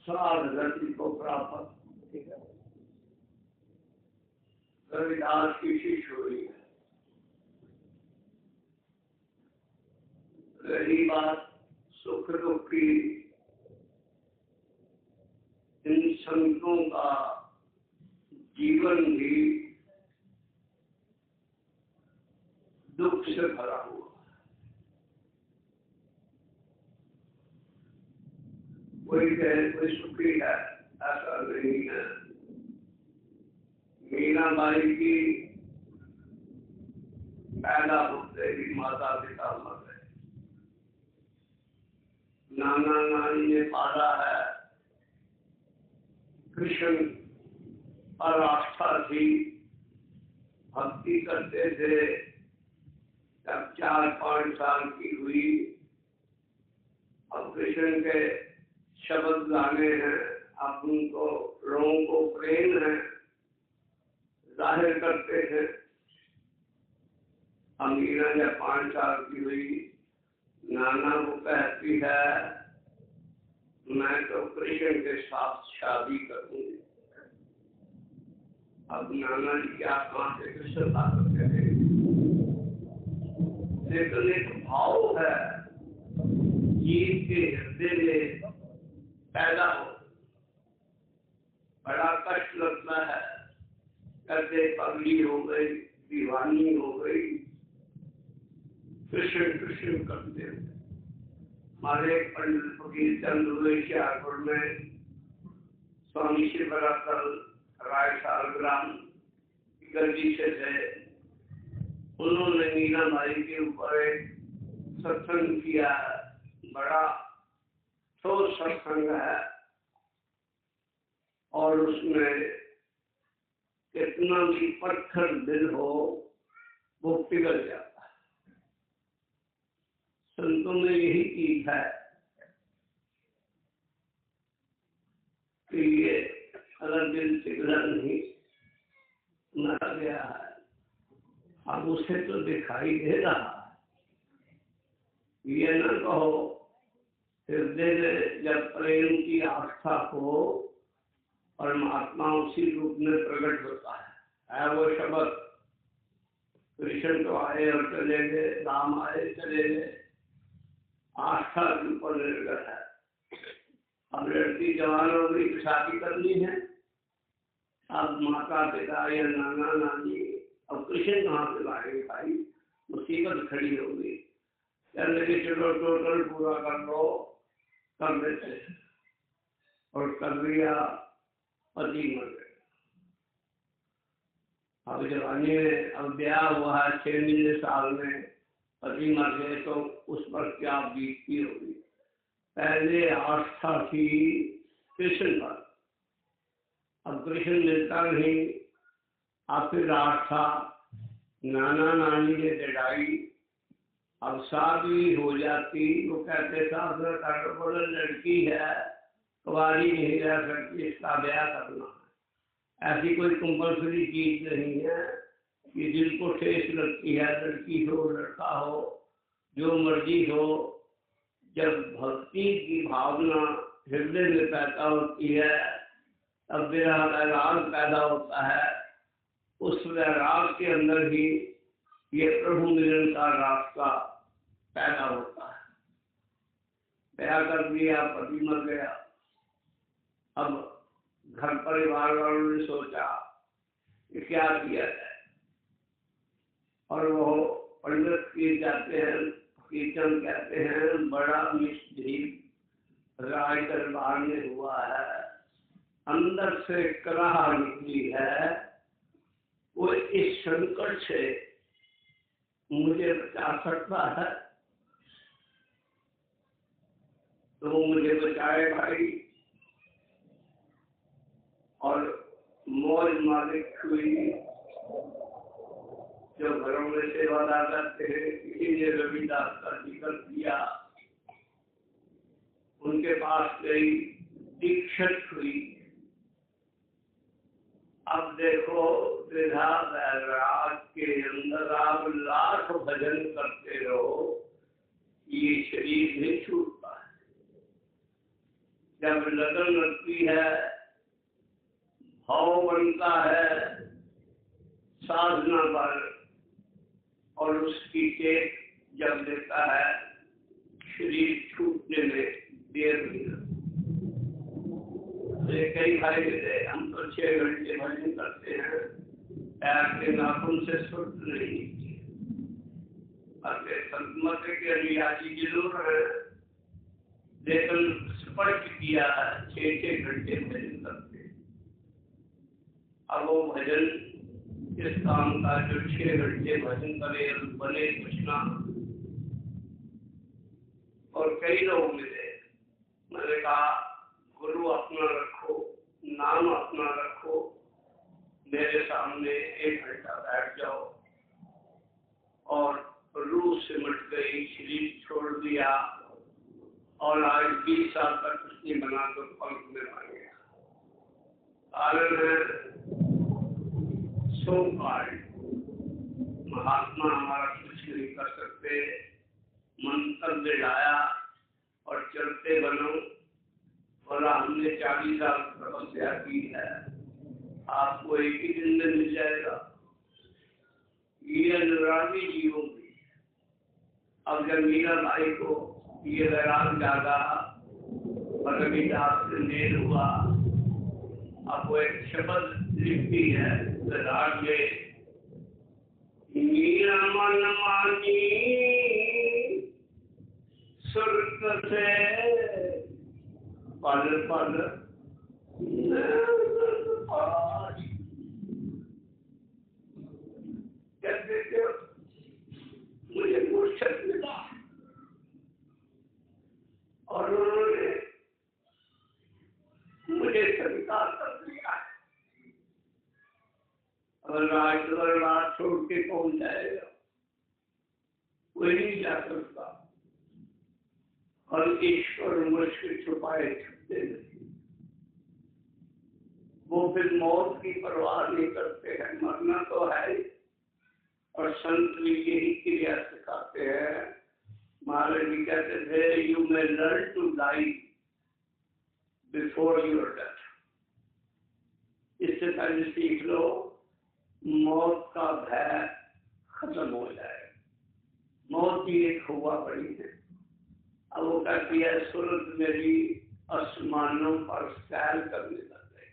साधगति को प्राप्त। ठीक है, रविदास की शिष्य हुई है। रही बात सुख दुख की, इन संतों का जीवन भी दुख से भरा हुआ। कोई कहे कोई सुखी है, ऐसा नहीं है। मीराबाई की पैदा होते ही माता पिता मर गए। नाना नानी ने पाला है। कृष्ण पर आस्था थी, भक्ति करते थे। जब 4-5 साल की हुई, अब कृष्ण के शब्द गाने हैं, अब उनको लोगों को प्रेम है, जाहिर करते थे। अमीना जब 5 साल की हुई, नाना को कहती है मैं तो कृष्ण के साथ शादी करूंगी। अब नाना जी क्या कहाँ से कृष्ण साथ करेंगे, लेकिन एक भाव है जीव के हृदय में पैदा हो, बड़ा कष्ट लगता है। कहते पगली हो गई, दीवानी हो गई, कृष्ण कृष्ण करते हुए। हमारे पंडित फकीर चंद हुए शियारपुर में, स्वामी शिवरात्रि राय सालग्राम गंजी से थे। उन्होंने मीराबाई के ऊपर एक सत्संग किया है, बड़ा ठोस सत्संग है, और उसमें कितना भी पत्थर दिल हो वो पिघल जाता है। संतों में यही चीज है कि ये अगर दिल पिघला नहीं, मर गया है, अब उसे तो दिखाई दे रहा है। ये न कहो हृदय में जब प्रेम की आस्था हो, परमात्मा उसी रूप में प्रकट होता है वो शब्द। कृष्ण तो आए और चले गए, राम आए चले गए, आस्था के ऊपर निर्भर है। अब लड़की जवान हो गई, शादी करनी है, अब माता पिता या नाना नानी, अब कृष्ण कहाँ से लाएंगे भाई, मुसीबत खड़ी हो गई। कहने के चलो टोटल पूरा कर लो, कर देते, और कर दिया, पति मर गए। अब जवानी में अब ब्याह हुआ है, 6 महीने साल में पति मर गए, तो उस पर क्या बीतती होगी। पहले आस्था थी कृष्ण पर, अब कृष्ण मिलता नहीं, अब फिर आस्था नाना नानी ने जगाई। अब शादी हो जाती, वो कहते साथ में कर, बोले लड़की है, कुंवारी नहीं रह सकती, इसका ब्याह करना है। ऐसी कोई कंपल्सरी चीज नहीं है कि दिल को ठेस लगती है, लड़की हो लड़का हो, जो मर्जी हो। जब भक्ति की भावना हृदय में पैदा होती है, तब विरह का राग पैदा होता है। उस राग के अंदर ही ये प्रभु मिलन का रास्ता पैदा होता है। ब्याह कर दिया, पति मर गया, अब घर परिवार वालों ने सोचा कि क्या किया जाए, और वो पंडित की जाते हैं, कीर्तन कहते हैं, बड़ा मिस्त्री राय दरबार में हुआ है, अंदर से कराह निकली है, वो इस संकट से मुझे बचा सकता है तो वो मुझे बचाए भाई। और मौज मालिक हुई, जो घरों में सेवादार करते हैं, किसी ने रविदास का जिक्र किया, उनके पास गई, दीक्षित हुई। अब देखो विधा वैराग के अंदर आप लाख भजन करते रहो, ये शरीर नहीं छूटता है। जब लगन लगती है, भाव बनता है साधना पर, और उसकी टेक जब देता है, शरीर छूटने में देर नहीं लगती। कई भाई मिले, हम तो 6 घंटे भजन करते हैं, पैर के नाखून से सुर्त नहीं। संतमत के रियाजी जरूर है, लेकिन स्पष्ट किया है 6-6 घंटे भजन करते। अब वो भजन इस काम का जो 6 घंटे भजन करे बने कुछ ना। और कई लोग मिले, मैंने कहा गुरु अपना रखो, नाम अपना रखो, मेरे सामने 1 घंटा बैठ जाओ। और रूह सिमट गई, शरीर छोड़ दिया, और आज 20 साल तक उसने बना तो पलक में आ गया। कारण है सो कार्ड, महात्मा हमारा कुछ नहीं कर सकते, मंत्र दिलाया और चलते बनो। बोला हमने 40 साल तपस्या की है, आपको एक ही दिन में मिल जाएगा। ये अनुरागी जीवों की। अब जब मीरा भाई को ये वैराग जागा और रविदास से मेल हुआ, अब वो एक शब्द लिखती है वैराग में, मीरा मन मानी सुरत से पल पल कहते थे मुझे मुर्शद मिला, और उन्होंने मुझे स्वीकार कर दिया। अगर रात छोड़ के कौन जाएगा, कोई नहीं जा सकता। और ईश्वर मुझसे छुपाए छुपते नहीं, वो फिर मौत की परवाह नहीं करते हैं, मरना तो है। और संत भी यही क्रिया सिखाते हैं। महाराज जी कहते थे, you may learn to die before your death. इससे पहले सीख लो, मौत का भय खत्म हो जाए। मौत की एक हुआ पड़ी है। अब वो कहती है सूरत मेरी आसमानों पर सैर करने लग गई।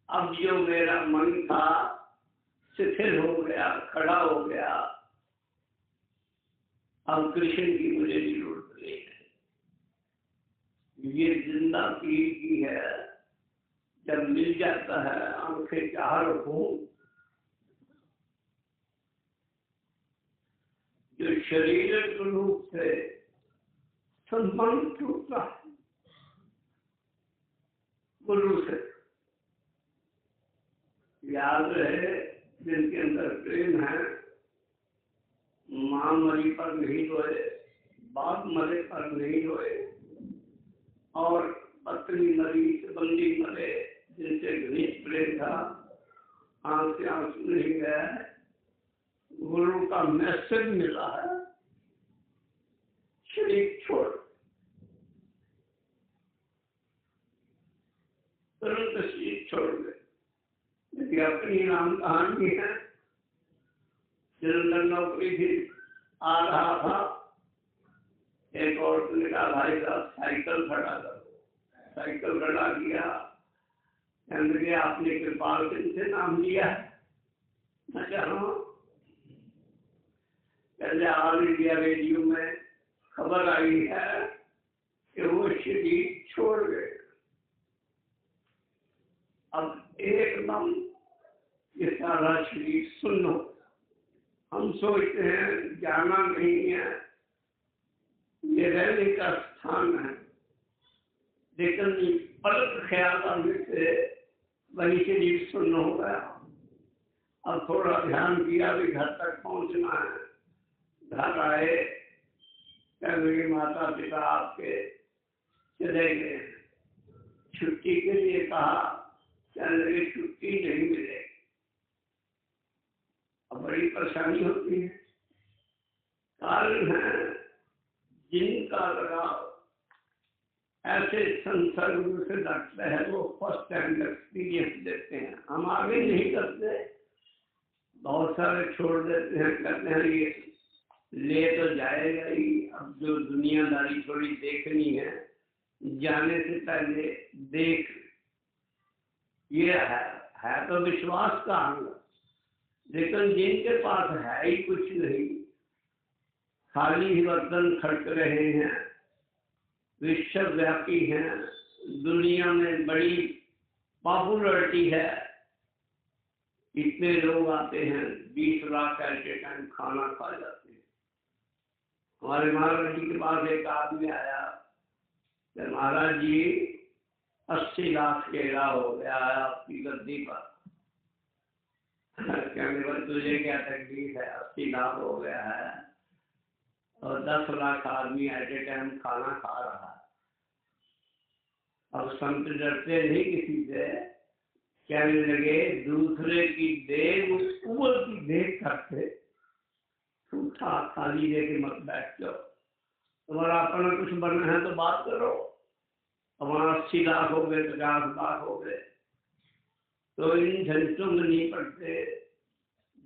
अब जो मेरा मन था शिथिल हो गया, खड़ा हो गया। अब कृष्ण की मुझे जरूरत नहीं है। ये जिंदा पीर की है, जब मिल जाता है आंखें चाह रखूं। जो शरीर रूप से संबंध टूटता है गुरु से, याद रहे जिनके अंदर प्रेम है, मां मरी पर नहीं रोए, बाप मरे पर नहीं रोए, और पत्नी मरी, संबंधी मरे, जिनसे घनिष्ठ प्रेम था, आंख से आंसू नहीं गया। गुरु का मैसेज मिला है, शरीर छोड़, तुरंत शरीर छोड़ गए। यदि अपनी नाम कहानी है, जलंधर नौकरी थी, आ रहा था, एक और ने कहा भाई साहब साइकिल खड़ा करो। साइकिल खड़ा किया, कहने आपने कृपाल सिंह से नाम लिया है? मैं कह रहा हूँ, कहते ऑल इंडिया रेडियो में खबर आई है कि वो शरीर छोड़ गए। अब एकदम ये सारा शरीर सुन्न हो। हम सोचते हैं जाना नहीं है, ये रहने का स्थान है, लेकिन पलक ख्याल आने से वही शरीर सुन्न हो गया। अब थोड़ा ध्यान दिया भी घर तक पहुंचना है। घर आए, कहने माता पिता आपके चले गए। छुट्टी के लिए कहा, कहने छुट्टी नहीं मिलेगी। अब बड़ी परेशानी होती है। कारण है जिनका लगाव ऐसे संसर्ग से डरते हैं, वो फर्स्ट हैंड एक्सपीरियंस देते हैं। हम आगे नहीं करते, बहुत सारे छोड़ देते हैं, कहते हैं ये ले तो जाएगा ही। अब जो दुनियादारी थोड़ी देखनी है, जाने से पहले देख, ये है तो विश्वास का अंग। लेकिन जिनके पास है ही कुछ नहीं, खाली ही बर्तन खड़क रहे हैं, विश्वव्यापी हैं, दुनिया में बड़ी पॉपुलरिटी है, इतने लोग आते हैं, 20 लाख ऐसे टाइम खाना खा जाते हैं। हमारे महाराज जी के पास एक आदमी आया, तो महाराज जी 80 लाख केला हो गया है आपकी गद्दी पर। कहने पर तुझे क्या तकलीफ है, 80 लाख हो गया है और 10 लाख आदमी एट ए टाइम खाना खा रहा है। अब संत डरते नहीं किसी से, कहने लगे दूसरे की देख ऊपर की देख करके झूठा खाली लेके मत बैठ जाओ। तुम्हारा अपना कुछ बनना है तो बात करो। हमारा 80 लाख हो गए, 50 लाख हो गए, तो इन झंझटों में नहीं पड़ते।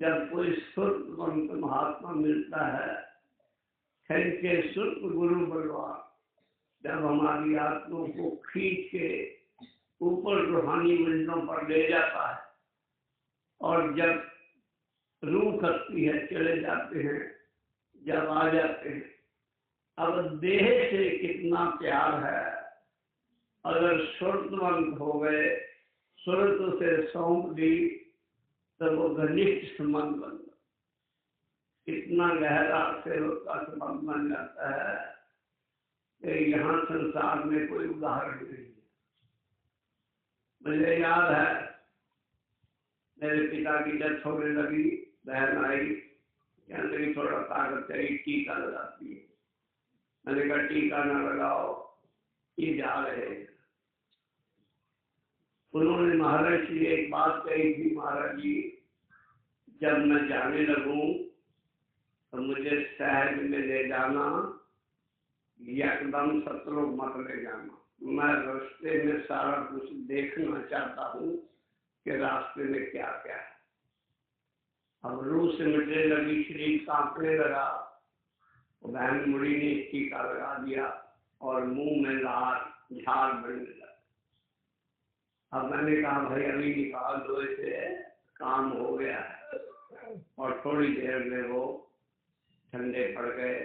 जब कोई शुद्ध महात्मा मिलता है, खैर के शुद्ध गुरु बलवान, जब हमारी आत्मा को खींच के ऊपर रूहानी मंजिलों पर ले जाता है, और जब रूह करती है चले जाते हैं, जब आ जाते हैं, अब देह से कितना प्यार है। अगर सुरतवंत हो गए, सुरत से सौंप दी, तो वो घनिष्ठ संबंध बन गया। इतना गहरा सेवक का संबंध बन जाता है कि यहाँ संसार में कोई उदाहरण नहीं है। मुझे याद है, मेरे पिता की डेथ होने लगी, बहन आई, कहने लगी थोड़ा ताकत चाहिए, टीका लगाती है। मैंने कहा टीका ना लगाओ, ये जा रहे हैं। उन्होंने महाराज जी एक बात कही थी, महाराज जी जब मैं जाने लगूं तो मुझे शहर में ले जाना, एकदम सतलोक मत ले जाना। मैं रास्ते में सारा कुछ देखना चाहता हूँ कि रास्ते में क्या क्या है। अब रूह से मिटने लगी, शरीर कांपने लगा, बहन मुड़ी ने टीका लगा दिया और मुंह में लाल झाग बढ़ने लगा। अब मैंने कहा भाई अभी निकाल दो इसे, काम हो गया है। और थोड़ी देर में वो ठंडे पड़ गए।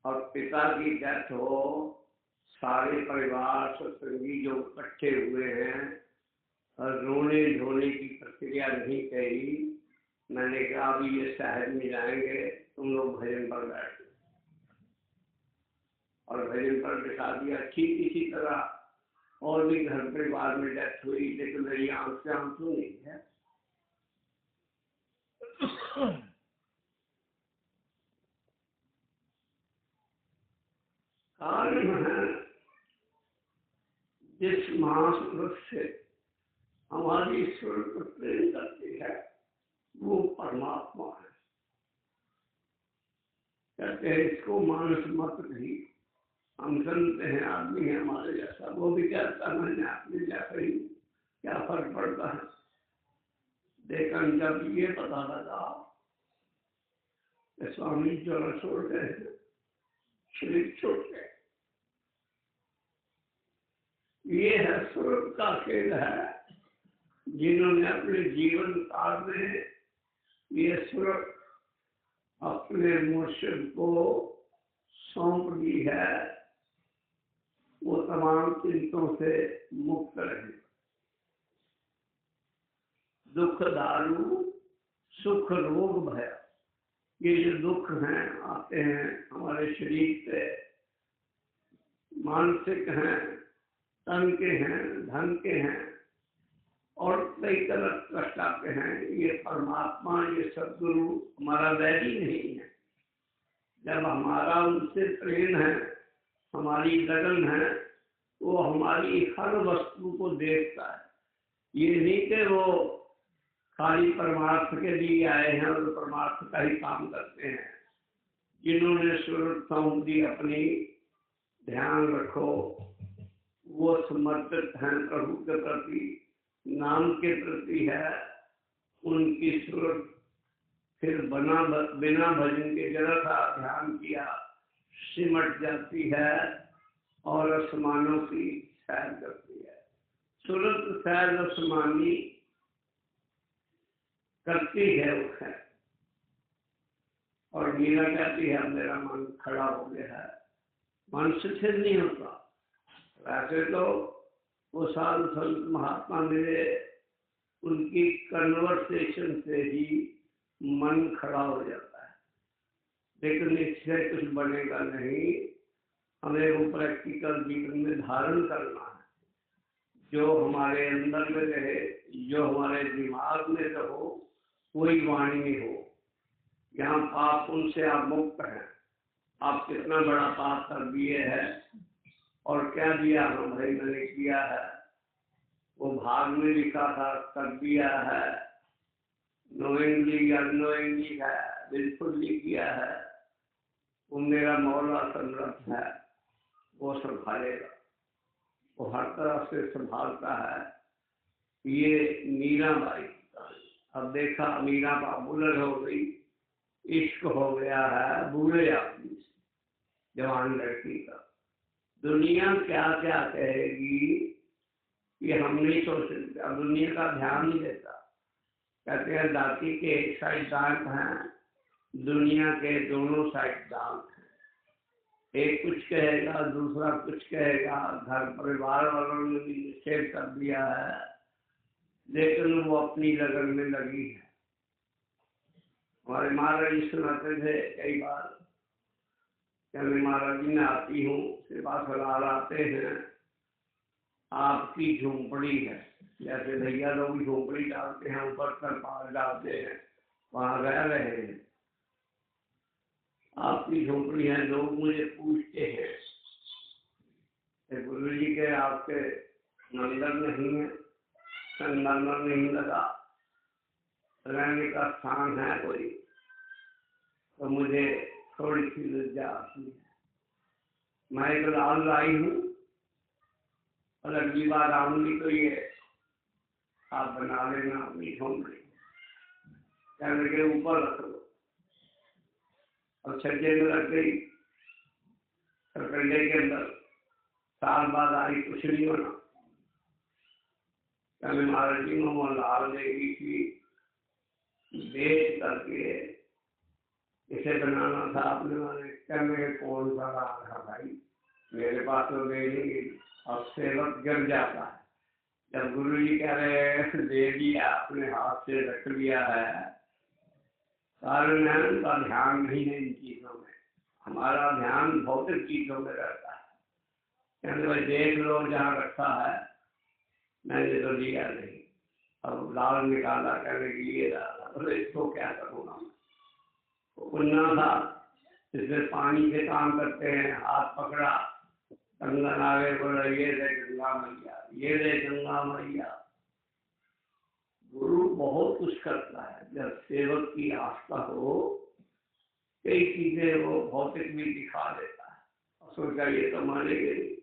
और पिता की डेथ हो, सारे परिवार सत्संगी जो इकट्ठे हुए हैं, और रोने धोने की प्रक्रिया नहीं कही। मैंने कहा अभी ये शहर में जाएंगे, तुम लोग भजन पर बैठो, और भजन पर बिठा दिया। ठीक इसी तरह और भी घर परिवार में डेथ हुई, लेकिन मेरी आंख से आंसू नहीं है। कारण है जिस महापुरुष से हमारी ईश्वर को प्रेम करती है, वो परमात्मा है। कहते हैं इसको मानस मत नहीं। हम सुनते हैं आदमी है हमारे जैसा, वो भी कहता है मैंने अपने जैसा ही, क्या फर्क पड़ता है। लेकिन जब ये पता लगा कि स्वामी जो छोड़ गए, शरीर छोड़ गए, ये है स्वर्ग का खेल है। जिन्होंने अपने जीवन काल में ये स्वर्ग अपने मुर्शिद को सौंप दी है, वो तमाम चिंतों से मुक्त रहे। दुख दारू सुख रोग भय, ये जो दुख हैं आते हैं हमारे शरीर से, मानसिक हैं, तन के हैं, धन के हैं, और कई तरह कष्ट आते हैं। ये परमात्मा, ये सदगुरु हमारा वैरी नहीं है। जब हमारा उनसे प्रेम है, हमारी लगन है, वो हमारी हर वस्तु को देखता है। ये नहीं कि वो खाली परमार्थ के लिए आए हैं और परमार्थ का ही काम करते हैं। जिन्होंने सूरत सौंप दी अपनी, ध्यान रखो, वो समर्पित हैं प्रभु के प्रति, नाम के प्रति है। उनकी सूरत फिर बिना भजन के जरा सा ध्यान किया सिमट जाती है और आसमानों की सैर करती है। सूरत सैर आसमानी करती है उसे, और मीरा कहती है मेरा मन खड़ा हो गया है। मन स्थिर नहीं होता। वैसे तो वो साधु संत महात्मा मिले, उनकी कन्वर्सेशन से ही मन खड़ा हो जाता है, लेकिन इससे कुछ बनेगा नहीं। हमें वो प्रैक्टिकल जीवन में धारण करना है, जो हमारे अंदर में रहे, जो हमारे दिमाग में रहो, वही वाणी में हो। यहाँ पाप उनसे आप मुक्त हैं। आप कितना बड़ा पाप कर दिए है और क्या दिया? हाँ भाई मैंने किया है, वो भाग में लिखा था, कर दिया है, नोइंगली या अनोइंगली है, बिल्कुल किया है। वो मेरा मौला समर्थ है, वो संभालेगा, वो हर तरह से संभालता है। ये मीराबाई। अब देखा मीरा बुलर हो गई, इश्क हो गया है बूढ़े आदमी से, जवान लड़की का। दुनिया क्या क्या कहेगी ये हम नहीं सोच सकते। अब दुनिया का ध्यान नहीं देता। कहते हैं दाती के एक साइड दांत हैं, दुनिया के दोनों साइड दांत हैं। एक कुछ कहेगा, दूसरा कुछ कहेगा। घर परिवार वालों ने भी निषेध कर दिया है, लेकिन वो अपनी लगन में लगी है। हमारे महाराज जी सुनाते थे कई बार, मैं महाराज जी में आती हूँ, सेवा सलाह आते हैं, आपकी झोंपड़ी है। जैसे भैया लोग झोंपड़ी डालते हैं, ऊपर तरपाल डालते हैं, वहां रह रहे हैं। आपकी झोंपड़ी है। लोग मुझे पूछते हैं गुरु जी के आपके मंदिर नहीं है, संगमरमर नहीं लगा, रहने का स्थान है कोई? तो मुझे थोड़ी सी लज्जा आती है। मैं एक लाल लाई हूँ, और अगली बार आऊंगी तो ये आप बना लेना अपनी झोंपड़ी, कहने के ऊपर रख लो। और छज्जे में रख गई, सरकंडे के अंदर। साल बाद आई, कुछ नहीं होना। कहने महाराज जी वो लाल देवी की बेच करके इसे बनाना था आपने। मैंने कहने कौन सा लाल है भाई, मेरे पास तो दे नहीं। अब सेवक गिर जाता है जब गुरु जी कह रहे हैं दे दिया, अपने हाथ से रख लिया है। कारण है उनका ध्यान नहीं है इन चीजों में। हमारा ध्यान भौतिक चीजों में रहता है। कहते भाई देख लो जहाँ रखा है, मैंने तो लिया नहीं। अब लाल निकाला, कहने के लिए डाला, बोले इसको क्या करूँगा मैं? उन्ना था, इसमें पानी से काम करते हैं। हाथ पकड़ा, कंगन आगे बोला ये दे गंगा मैया, ये दे गंगा मैया। गुरु बहुत कुछ करता है। जब सेवक की आस्था हो, कई चीजें वो भौतिक भी दिखा देता है। सोचा ये तो मानेंगे नहीं।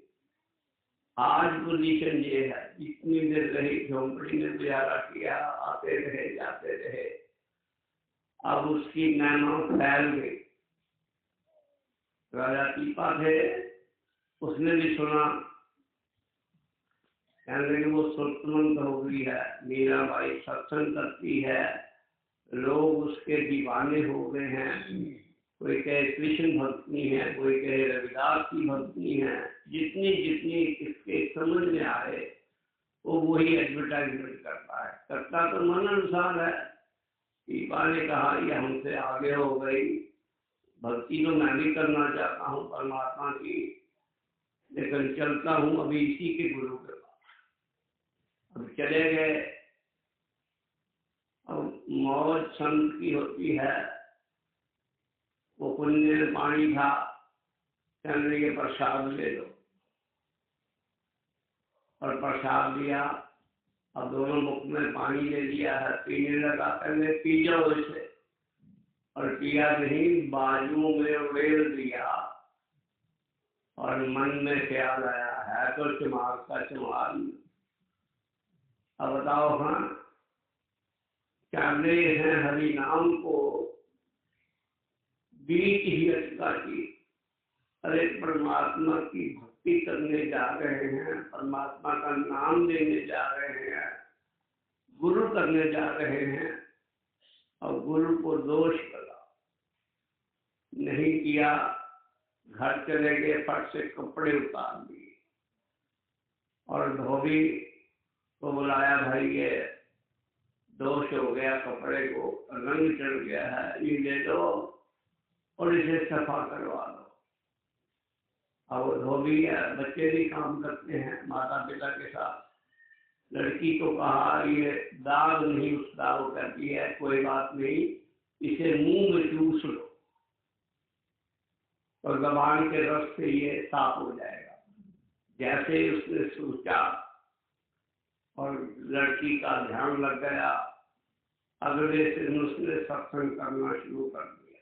आज पोजीशन ये है, इतनी देर रही झोंपड़ी में गुजारा किया, आते रहे जाते रहे। अब उसकी नैनो फैल गई। राजा पीपा थे, उसने भी सुना, कहने वो सुरतमंद हो गई है, मीराबाई सत्संग करती है, लोग उसके दीवाने हो गए हैं। कोई कहे कृष्ण भक्ति है, कोई कहे रविदास की भक्ति है। जितनी जितनी इसके समझ में आए वो वही एडवर्टाइजमेंट करता है। करता तो मन अनुसार है। पीपा ने कहा ये हमसे आगे हो गई, भक्ति तो मैं भी करना चाहता हूँ परमात्मा की, लेकिन चलता हूँ अभी इसी के गुरु के पास। अब चले गए। अब मौज संत की होती है। वो कुंडे में पानी था, कहने के प्रसाद ले लो, और प्रसाद दिया। अब दोनों मुख में पानी ले लिया है, पीने लगा। कहने पी जाओ इसे, और पिया नहीं, बाजुओं में वेल दिया और मन में ख्याल आया है तो चमार का चमार। अब बताओ, हाँ, चाहते हैं हरि नाम को बीच ही अटका की। अरे परमात्मा की भक्ति करने जा रहे हैं, परमात्मा का नाम लेने जा रहे हैं, गुरु करने जा रहे हैं, और गुरु को दोष करा नहीं किया। घर चले गए, फट से कपड़े उतार दिए और धोबी को बुलाया, भाई ये दोष हो गया, कपड़े को रंग चढ़ गया है, ये ले लो और इसे सफा करवा दो। अब वो धोबी है, बच्चे भी काम करते हैं माता पिता के साथ। लड़की को कहा ये दाग नहीं उस दाग करती है, कोई बात नहीं, इसे मुंह में चूस लो और जबान के रस से ये साफ हो जाएगा। जैसे उसने सोचा और लड़की का ध्यान लग गया, अगले दिन उसने सत्संग करना शुरू कर दिया।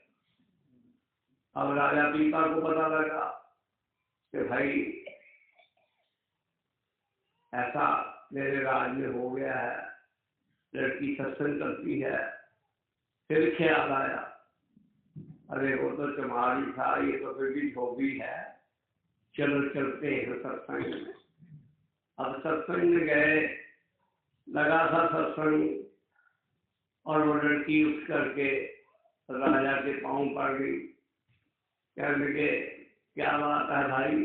अब राजा पिता को पता लगा कि भाई ऐसा मेरे राज में हो गया है, लड़की सत्संग करती है। फिर ख्याल आया, अरे वो तो चमारी था, ये तो फिर भी धोबी है, चलो चलते हैं सत्संग में। अब सत्संग में गए, लगा था सत्संग, और वो लड़की उठ करके राजा के पांव पड़ गई। कहने लगे, क्या बात है भाई,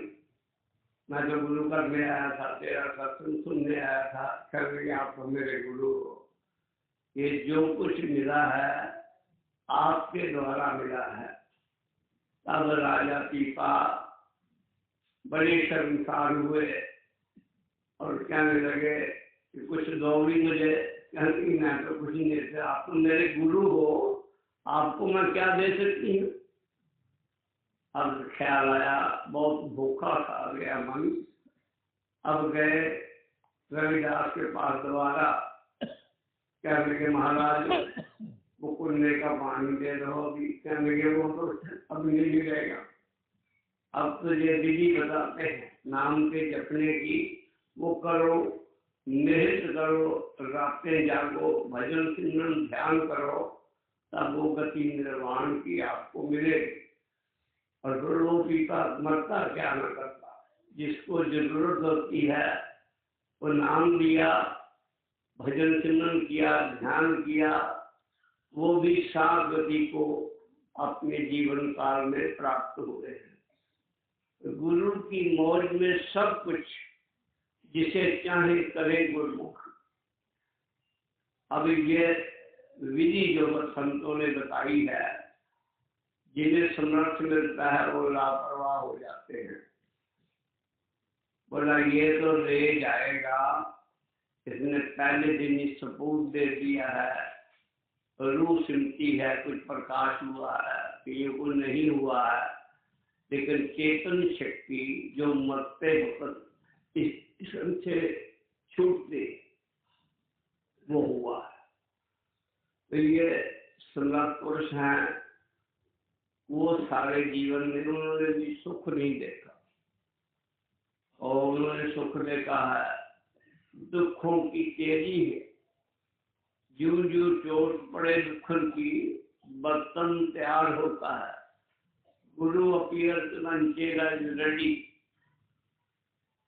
मैं तो गुरु करने आया था, तेरा सत्संग सुनने आया था। कहने लगे, आप तो मेरे गुरु हो, ये जो कुछ मिला है आपके द्वारा मिला है। तब राजा पीपा बड़े शर्मसार हुए और कहने लगे कि कुछ दोगी मुझे। कहने मैं तो कुछ नहीं देते, आप तो मेरे गुरु हो, आपको मैं क्या दे सकती हूँ। अब ख्याल आया, बहुत भूखा खा गया मन। अब गए रविदास के पास दोबारा, कहने लगे महाराज वो कुल्ले का पानी दे दो अभी। कहने लगे वो तो अब नहीं मिलेगा, अब तो ये विधि बताते हैं नाम के जपने की, वो करो, निहित करो, रातें जागो, भजन सिमरन ध्यान करो, तब वो गति निर्वाण की आपको मिलेगी। और फिर वो पीता मरता क्या न करता, जिसको जरूरत होती है वो नाम लिया, भजन सिमरन किया, ध्यान किया, वो भी सात गति को अपने जीवन काल में प्राप्त हुए हैं। गुरु की मौज में सब कुछ, जिसे चाहे करे गुरुमुख। अब ये विधि जो संतों ने बताई है, जिन्हें समर्थ मिलता है वो लापरवाह हो जाते हैं। बोला ये तो ले जाएगा, इसने पहले दिन ही सबूत दे दिया है, रूह सिमटी है, कुछ प्रकाश हुआ है, बिल्कुल नहीं हुआ है, लेकिन चेतन शक्ति जो मरते वक्त इसम से छूटते वो हुआ है। तो ये समर्थ पुरुष हैं, वो सारे जीवन में उन्होंने भी सुख नहीं देखा, और उन्होंने सुख देखा है दुखों की तेजी है। जूं जूं चोट पड़े दुखन की, बर्तन तैयार होता है। गुरु अपीयर लंचेगा रेडी।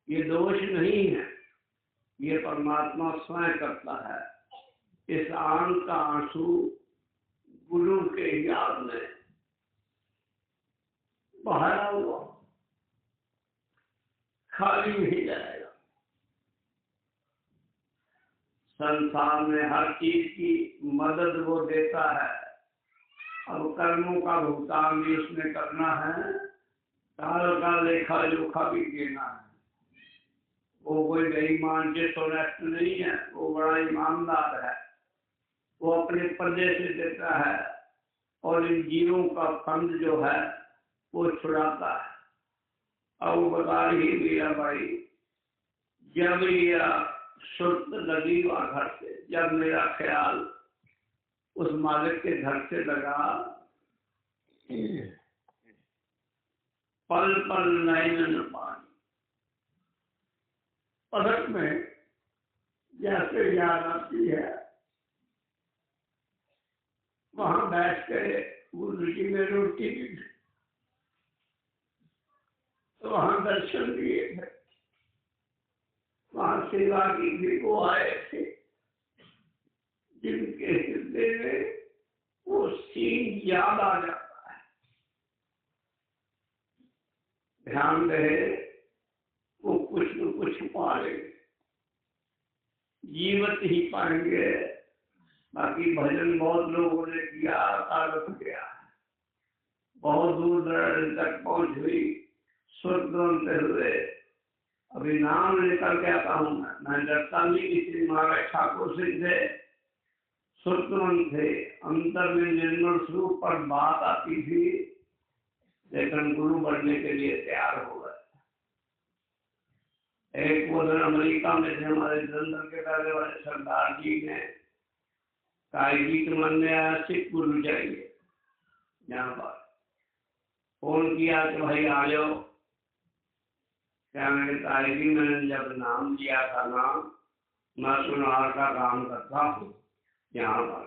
ये दोष नहीं है, ये परमात्मा स्वयं करता है। इस आंख का आंसू गुरु के याद में बहाया हुआ खाली नहीं जाएगा। संसार में हर चीज की मदद वो देता है, अब कर्मों का भुगतान भी उसने करना है, काल का लेखा जोखा भी देना है। वो कोई बेईमान डिसऑनेस्ट नहीं है, वो बड़ा ईमानदार है। वो अपने पर्दे से देता है और इन जीवों का फंड जो है वो छुड़ाता है। अब वो बता ही दिया भाई, जब यह सुर्त लगी वहाँ घर से, जब मेरा ख्याल उस मालिक के घर से लगा, पल पल नयन पानी। पलक में जैसे याद आती है, वहां बैठ के गुरु जी ने रोटी दी, तो वहां दर्शन दिए थे, वहां सेवा की भी वो आए थे, जिनके हृदय में वो सीन याद आ जाता है। ध्यान रहे, वो कुछ न कुछ पा लेंगे, जीवित ही पाएंगे। बाकी भजन बहुत लोगों ने किया, तारक गया, बहुत दूर दराज तक पहुंच हुई, स्वर्ग बनते हुए। अभी नाम लेकर के आता हूँ मैं डरता नहीं किसी। महाराज ठाकुर सिंह थे, सुरतमन थे, अंतर में निर्मल स्वरूप पर बात आती थी, लेकिन गुरु बनने के लिए तैयार हो गए। एक वो दिन अमेरिका में थे हमारे जलंधर के पहले वाले सरदार जी ने कहा गीत मन में आया, सिख गुरु चाहिए। यहाँ पर फोन किया कि भाई आ जाओ। क्या मैंने कहा जी, मैंने जब नाम लिया था ना, मैं सुनार का काम करता हूँ यहाँ पर।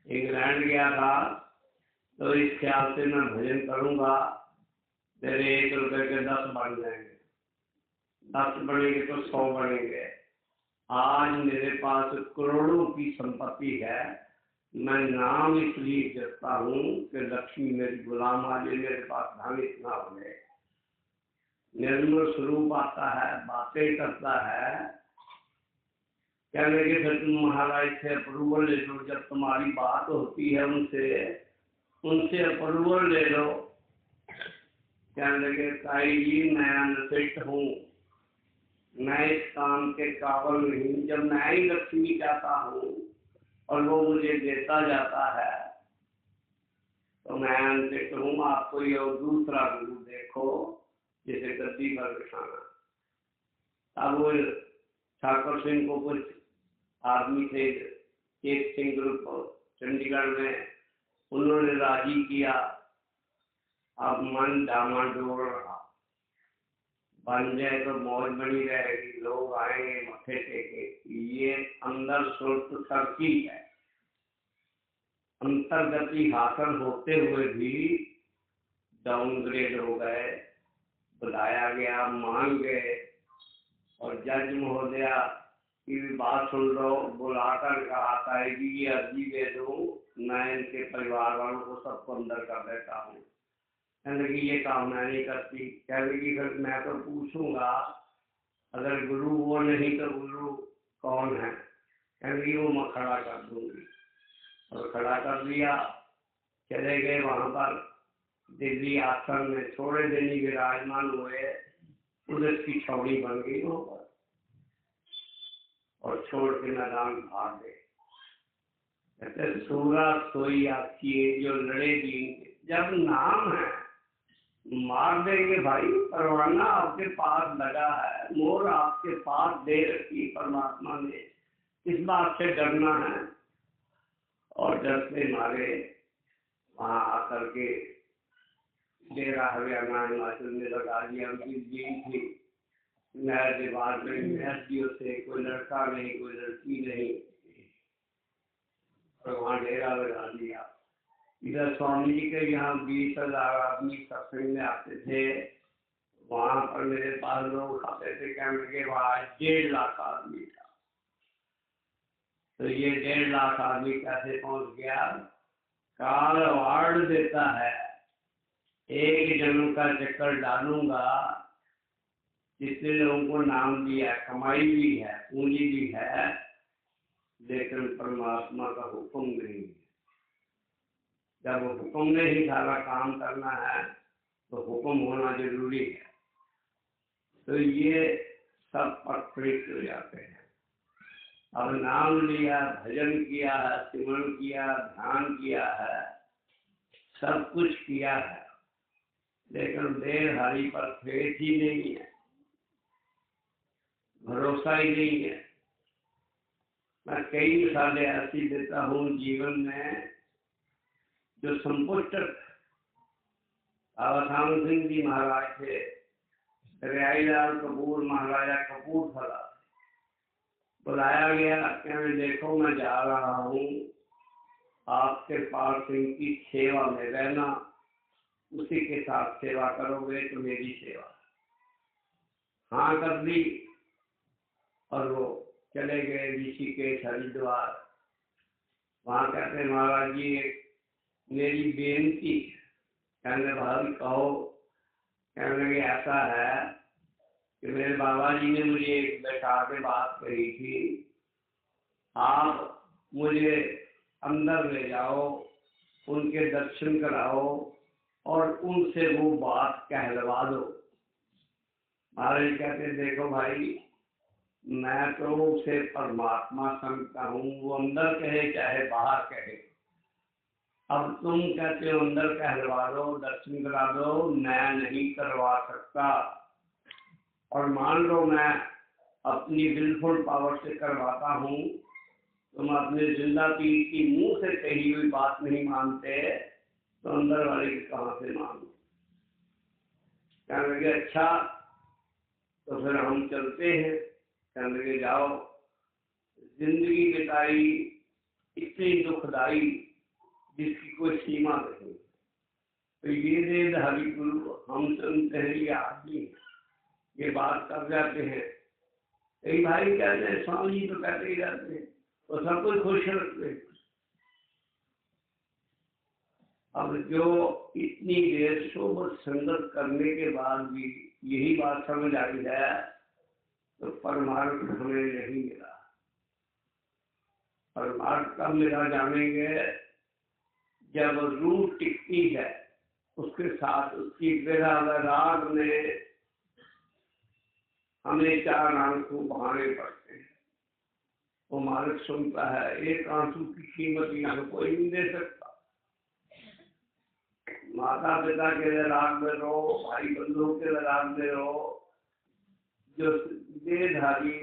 इंग्लैंड गया था, तो इस ख्याल से मैं भजन करूँगा, तेरे 1 रुपए के 10 बन जाएंगे, 10 बनेंगे तो 100 बनेंगे। आज मेरे पास करोड़ों की संपत्ति है। मैं नाम इसलिए जपता हूँ कि लक्ष्मी मेरी गुलाम आ जाए, मेरे पास धन इतना हो गए। निर्मल स्वरूप आता है, बातें करता है, कहने के फिर तुम महाराज से अप्रूवल ले लो। जब तुम्हारी बात होती है उनसे अप्रूवल ले लो। कहने लगे ताई जी, मैं अनफिट हूँ, मैं इस काम के काबिल नहीं। जब मैं ही लक्ष्मी चाहता हूँ और वो मुझे देता जाता है, तो मैं अनफिट हूँ। आप कोई और दूसरा गुरु देखो जिसे गद्दी पर बिठाना। अब वो ठाकुर सिंह को कुछ आदमी थे, एक सिंह ग्रुप चंडीगढ़ में, उन्होंने राजी किया। अब मन डामाडोल रहा, बन जाए तो मौज बनी रहेगी, लोग आएंगे मत्थे टेके। ये अंदर सुर्त सरकी है, अंतर्गति हासिल होते हुए भी डाउनग्रेड हो गए। बुलाया गया, मान गए, और जज महोदया की भी बात सुन लो, बुलाकर कहा था कि ये अर्जी दे दूं, मैं इनके परिवार वालों को सबको अंदर कर देता हूँ। कहने लगी ये काम मैं नहीं करती। कहने लगी फिर मैं तो पूछूंगा, अगर गुरु वो नहीं तो गुरु कौन है? कहने लगी वो मैं खड़ा कर दूंगी। और खड़ा कर दिया। चले गए वहां पर दिल्ली आश्रम में, थोड़े दिन ही विराजमान हुए, पुलिस की छौड़ी बन गई वहां पर, और छोड़ के मैदान भाग गए। कहते सूरा सोई आपकी जो लड़े दीन के। जब नाम है मार देंगे भाई, परवाना आपके पास लगा है, मोर आपके पास दे रखी परमात्मा ने, इस बात से डरना है। और डरते मारे वहां आकर के डेरा हरियाणा हिमाचल में लगा दिया। उनकी दीन थी, नया डिपार्टमेंट में एसडीओ से कोई लड़का नहीं, कोई लड़की नहीं, और वहां डेरा लगा दिया। इधर स्वामी जी के यहाँ 20,000 आदमी सत्संग में आते थे। वहां पर मेरे पास लोग आते थे, कहने के वहां 1.5 लाख आदमी था। तो ये 1.5 लाख आदमी कैसे पहुंच गया? काल अवार्ड देता है, एक जन्म का चक्कर डालूंगा, जितने लोगों को नाम दिया, कमाई भी है, पूंजी भी है, लेकिन परमात्मा का हुक्म नहीं है। जब हुक्म में ही सारा काम करना है, तो हुक्म होना जरूरी है। तो ये सब प्रकृत हो जाते हैं। अब नाम लिया, भजन किया है, सिमरन किया, ध्यान किया है, सब कुछ किया है, लेकिन देर हरि पर फेथ ही नहीं है, भरोसा ही नहीं है। मैं कई मिसालें ऐसी देता हूँ जीवन में जो संपुष्ट अवधान सिंह जी महाराज थे, रियाईलाल कपूर महाराजा कपूरथला। बुलाया गया, कहने देखो मैं जा रहा हूँ, आप कृपाल सिंह की सेवा में रहना, उसी के साथ सेवा करोगे तो मेरी सेवा। हाँ कर दी और वो चले गए ऋषिकेश हरिद्वार। वहाँ कहते महाराज जी मेरी बेनती, कहने भाई कहो। कहने लगे ऐसा है कि मेरे बाबा जी ने मुझे एक बैठा के बात कही थी, आप मुझे अंदर ले जाओ, उनके दर्शन कराओ और उनसे वो बात कहलवा दो। महाराज कहते देखो भाई, मैं तो उसे परमात्मा समझता हूँ, वो अंदर कहे चाहे बाहर कहे। अब तुम कहते हो अंदर कहलवा दो, दर्शन करा दो, मैं नहीं करवा सकता। और मान लो मैं अपनी विलफुल पावर से करवाता हूँ, तुम अपने जिंदा पीर की मुंह से कही हुई बात नहीं मानते, तो अंदर वाले की कहाँ से मानो। कहने लगे अच्छा तो फिर हम चलते हैं। कहने लगे जाओ। जिंदगी बिताई इतनी दुखदाई जिसकी कोई सीमा नहीं। तो ये देहधारी गुरु हम सुनते हैं, ये आदमी ये बात कर जाते हैं। कई भाई कहते हैं स्वामी जी तो कहते ही रहते हैं, तो सब कुछ खुश रखते हैं। अब जो इतनी देर सोबत संगत करने के बाद भी यही बात समझ आई है, तो परमार्थ हमें नहीं मिला। परमार्थ कब मिला जानेंगे, जब रूह टिकती है उसके साथ उसकी विराग में हमें 4 आंसू बहाने पड़ते हैं। वो मालिक सुनता है, एक आंसू की कीमत यहाँ कोई नहीं दे सकता। माता पिता के विराग में रहो, भाई बंधुओं के विराग में रहो। जो देहधारी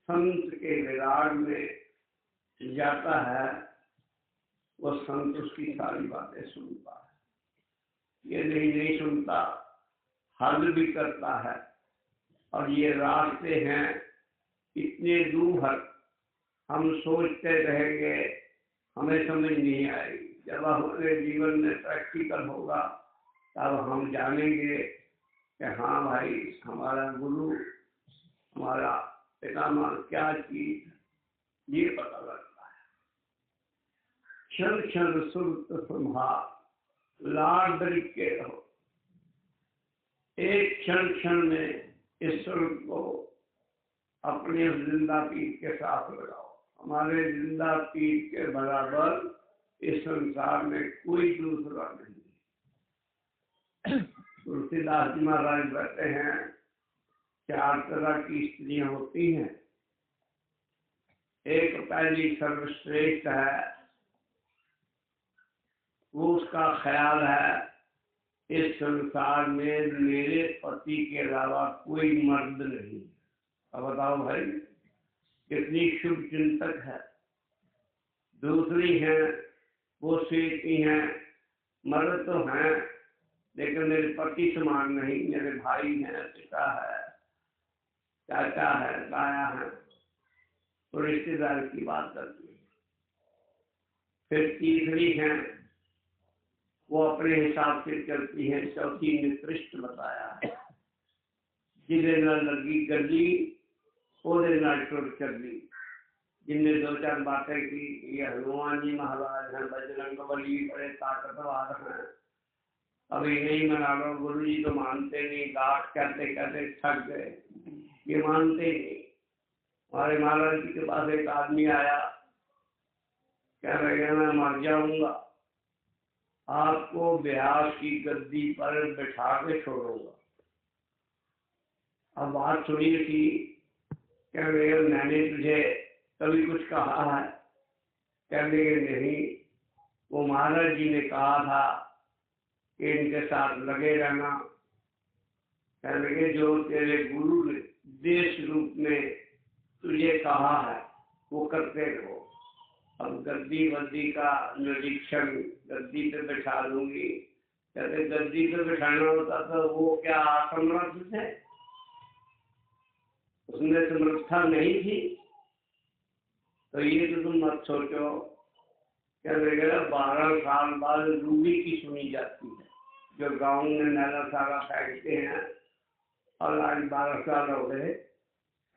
संत के विराग में जाता है, वो संत उसकी सारी बातें सुनता है। ये नहीं सुनता, हल भी करता है। और ये रास्ते हैं इतने दूर, हम सोचते रहेंगे हमें समझ नहीं आएगी। जब हमारे जीवन में प्रैक्टिकल होगा तब हम जानेंगे कि हाँ भाई, हमारा गुरु, हमारा पितामह क्या चीज, ये पता लगता है। क्षण क्षण सुरत संभाल लाड के रहो। एक क्षण क्षण में इस सुरत को अपने जिंदा पीर के साथ लगाओ। हमारे जिंदा पीर के बराबर इस संसार में कोई दूसरा नहीं। तुलसीदास जी महाराज कहते हैं 4 तरह की स्त्रियां होती हैं। एक पहली सर्वश्रेष्ठ है, वो उसका ख्याल है इस संसार में मेरे पति के अलावा कोई मर्द नहीं। अब बताओ भाई कितनी शुभ चिंतक है। दूसरी है, वो सोचती हैं मर्द तो हैं लेकिन मेरे पति समान नहीं, मेरे भाई हैं, पिता है, चाचा है, ताया है, तो रिश्तेदार की बात करती है। फिर तीसरी है, वो अपने हिसाब से चलती है। चौथी निकृष्ट बताया है, जिन्हें न लगी गली ओदे न टुर चली। जिनने 2-4 बातें की, ये हनुमान जी महाराज हैं, बजरंग बली बड़े ताकतवर हैं, अभी नहीं मना लो, गुरु जी तो मानते नहीं, गाठ कहते कहते थक गए, ये मानते नहीं। हमारे महाराज जी के पास एक आदमी आया, कह रहे मैं मर जाऊंगा, आपको ब्यास की गद्दी पर बैठा के छोड़ूंगा। अब बात सुनी थी, कह रहे मैंने तुझे कभी कुछ कहा है? कहने नहीं, वो महाराज जी ने कहा था कि इनके साथ लगे रहना। कहने जो तेरे गुरु ने देश रूप में तुझे कहा है वो करते रहो। अब गद्दी वद्दी का निरीक्षण, गद्दी पे बैठा लूंगी कहते गद्दी पे बिठाना होता तो वो क्या असमर्थ थे, उसमें समर्थता नहीं थी। तो ये तो तुम मत सोचो। क्या देगा 12 साल बाद रूबी की सुनी जाती है, जो गांव में नाला सारा फेंकते हैं, और आज 12 साल हो गए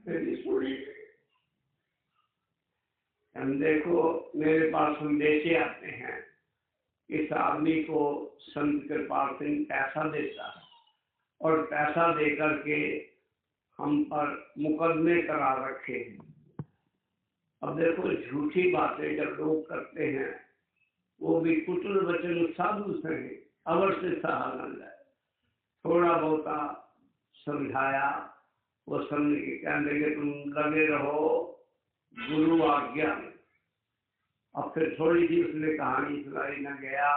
मेरी सुनी। हम देखो मेरे पास संदेशे आते हैं, इस आदमी को संत कृपाल सिंह पैसा देता है और पैसा दे करके हम पर मुकदमे करा रखे हैं। अब देखो झूठी बातें जब लोग करते हैं, वो भी कुटिल वचन साधु से अवश्य सहा न जाए। थोड़ा बहुता समझाया, वो समझ के कहने के तुम लगे रहो गुरु आज्ञा में। अब फिर थोड़ी सी उसने कहानी सुनाई, न गया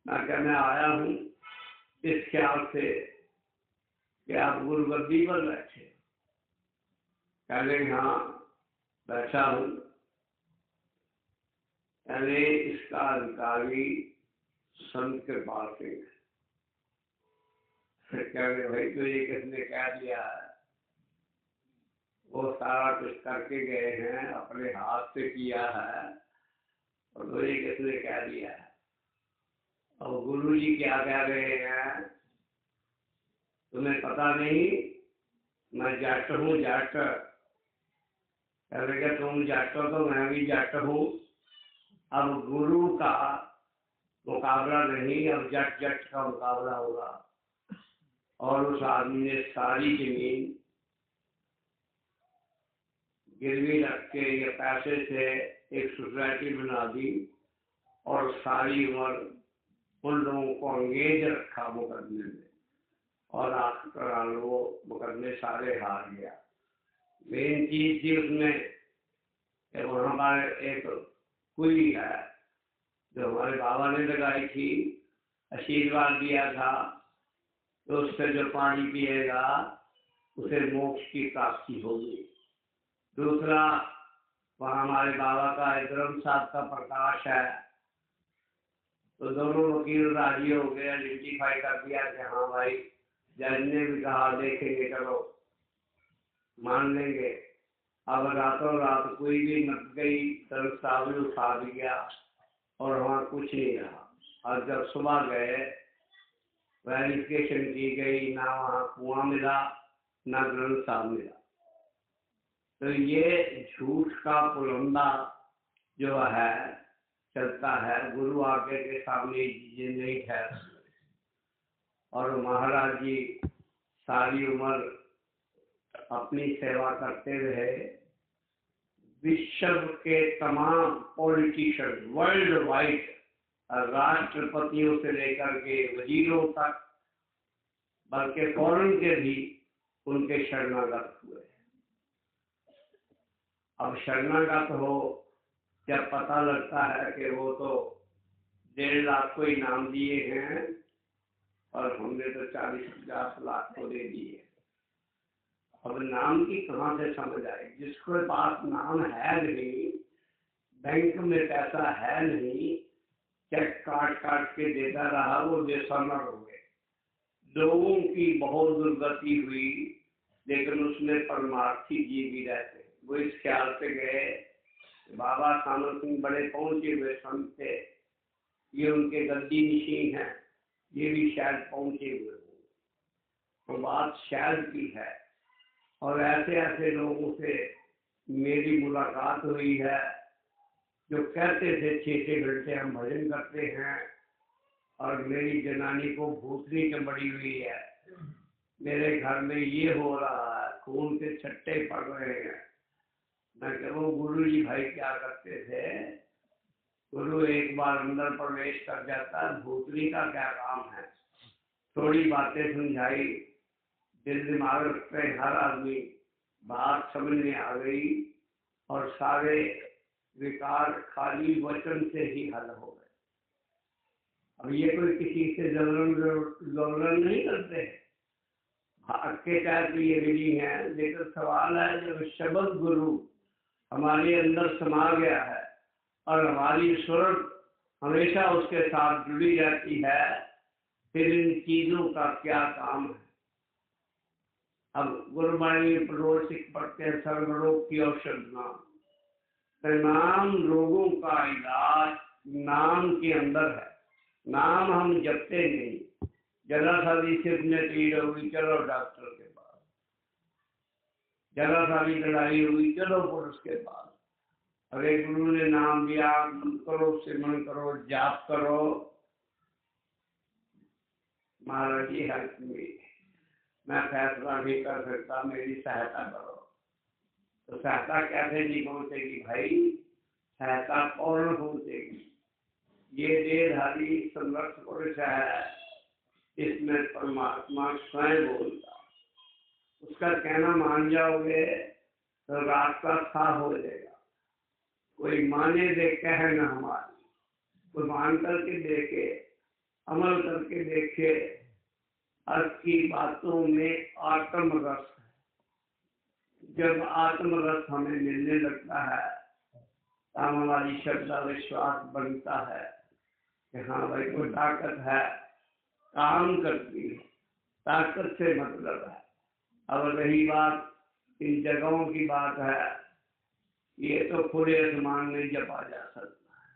मैं कहने आया हूँ इस ख्याल से कि आप गुरुगद्दी पर बैठे। कहने हाँ बैठा हूँ। कहने इसका अधिकारी संत कृपाल सिंह। फिर कहने भाई तो ये किसने कह दिया है? वो सारा कुछ करके गए हैं, अपने हाथ से किया है, और तो ये किसने कह दिया है? और गुरु जी क्या कह रहे हैं तुम्हें पता नहीं? मैं जट हूँ, जट। कहेगा तुम जट हो तो मैं भी जट हूँ। अब गुरु का मुकाबला नहीं, अब जट जट का मुकाबला होगा। और उस आदमी ने सारी जमीन गिरवी रख के या पैसे से एक सोसाइटी बना दी, और सारी उम्र उन लोगों को अंगेज रखा मुकदमे में, और आखिरकार वो मुकदमे सारे हार गया। मेन चीज थी उसमें वहां पर एक कुई है जो हमारे बाबा ने लगाई थी, आशीर्वाद दिया था तो उससे जो पानी पिएगा उसे मोक्ष की प्राप्ति होगी। दूसरा, वहाँ हमारे बाबा का ग्रंथ साहब का प्रकाश है, तो दोनों वकील राजी हो गए, आइडेंटिफाई कर दिया कि हाँ भाई जज ने भी कहा देखेंगे, चलो मान लेंगे। अब रातों रात कोई भी मत गई, ग्रंथ साहब ने उठा दिया और वहाँ कुछ नहीं रहा। और जब सुबह गए वेरिफिकेशन की गई, ना वहाँ कुआं मिला ना ग्रंथ साहब मिला। तो ये झूठ का पुलंदा जो है चलता है, गुरु आज्ञा के सामने ये नहीं ठहर। और महाराज जी सारी उम्र अपनी सेवा करते रहे। विश्व के तमाम पॉलिटिशियन वर्ल्ड वाइड, राष्ट्रपतियों से लेकर के वजीरों तक, बल्कि फॉरेन के भी उनके शरणागत हुए। अब शरणागत हो जब पता लगता है कि वो तो 1.5 लाख को इनाम दिए हैं और हमने तो 40-50 लाख को दे दिए। अब नाम की कहाँ से समझ आए? जिसके पास नाम है नहीं, बैंक में पैसा है नहीं, चेक काट काट के देता रहा, वो बेसमर हो गए। लोगों की बहुत दुर्गति हुई, लेकिन उसमें परमार्थी जी भी रहते। वो इस ख्याल से गए, बाबा सामर सिंह बड़े पहुंचे हुए संत थे, ये उनके गद्दी निशी हैं, ये भी शायद पहुंचे हुए हों, तो बात शायद की है। और ऐसे ऐसे लोगों से मेरी मुलाकात हुई है जो कहते थे 6-6 घंटे हम भजन करते हैं, और मेरी जनानी को भूतनी चमड़ी हुई है, मेरे घर में ये हो रहा है, खून के छट्टे पड़ रहे हैं। मैं कहूँ गुरु जी भाई क्या करते थे? गुरु एक बार अंदर प्रवेश कर जाता है, भूतनी का क्या काम है? थोड़ी बातें समझाई, दिल दिमाग रखते हर आदमी, बात समझ में आ गई, और सारे विकार खाली वचन से ही हल हो गए। अब ये कोई किसी से जबरन नहीं करते, भाग के तहत ये विधि है। लेकिन सवाल है, जब शब्द गुरु हमारे अंदर समा गया है और हमारी सूरत हमेशा उसके साथ जुड़ी रहती है, फिर इन चीजों का क्या काम है। अब गुरुवाणी रोज सिख पढ़ते हैं सर्वरोग की औषध नाम, तो नाम रोगों का इलाज नाम के अंदर है। नाम हम जपते नहीं, जरा सा भी सिर में पीड़ होगी चलो डॉक्टर के पास, जरा सा भी लड़ाई हुई चलो पुरुष के पास। अरे गुरु ने नाम दिया, करो, सिमरन करो, जाप करो, महाराज जी हेल्प मी, मैं फैसला नहीं कर सकता, मेरी सहायता करो। तो सहायता कैसे नहीं पहुंचेगी भाई, सहायता कौन पहुंचेगी। ये देहधारी समर्थ पुरुष है, इसमें परमात्मा स्वयं बोलता। उसका कहना मान जाओगे तो रास्ता साफ हो जाएगा। कोई माने दे कहे न हमारी, कोई मान करके देखे, अमल करके देखे। अर्थ की बातों में आत्म रस है। जब आत्म रस हमें मिलने लगता है तब हमारी श्रद्धा विश्वास बनता है कि हाँ भाई कोई ताकत है, काम करती है, ताकत से मतलब है। अब रही बात इन जगहों की बात है, ये तो खुले आसमान में जपा जा सकता है,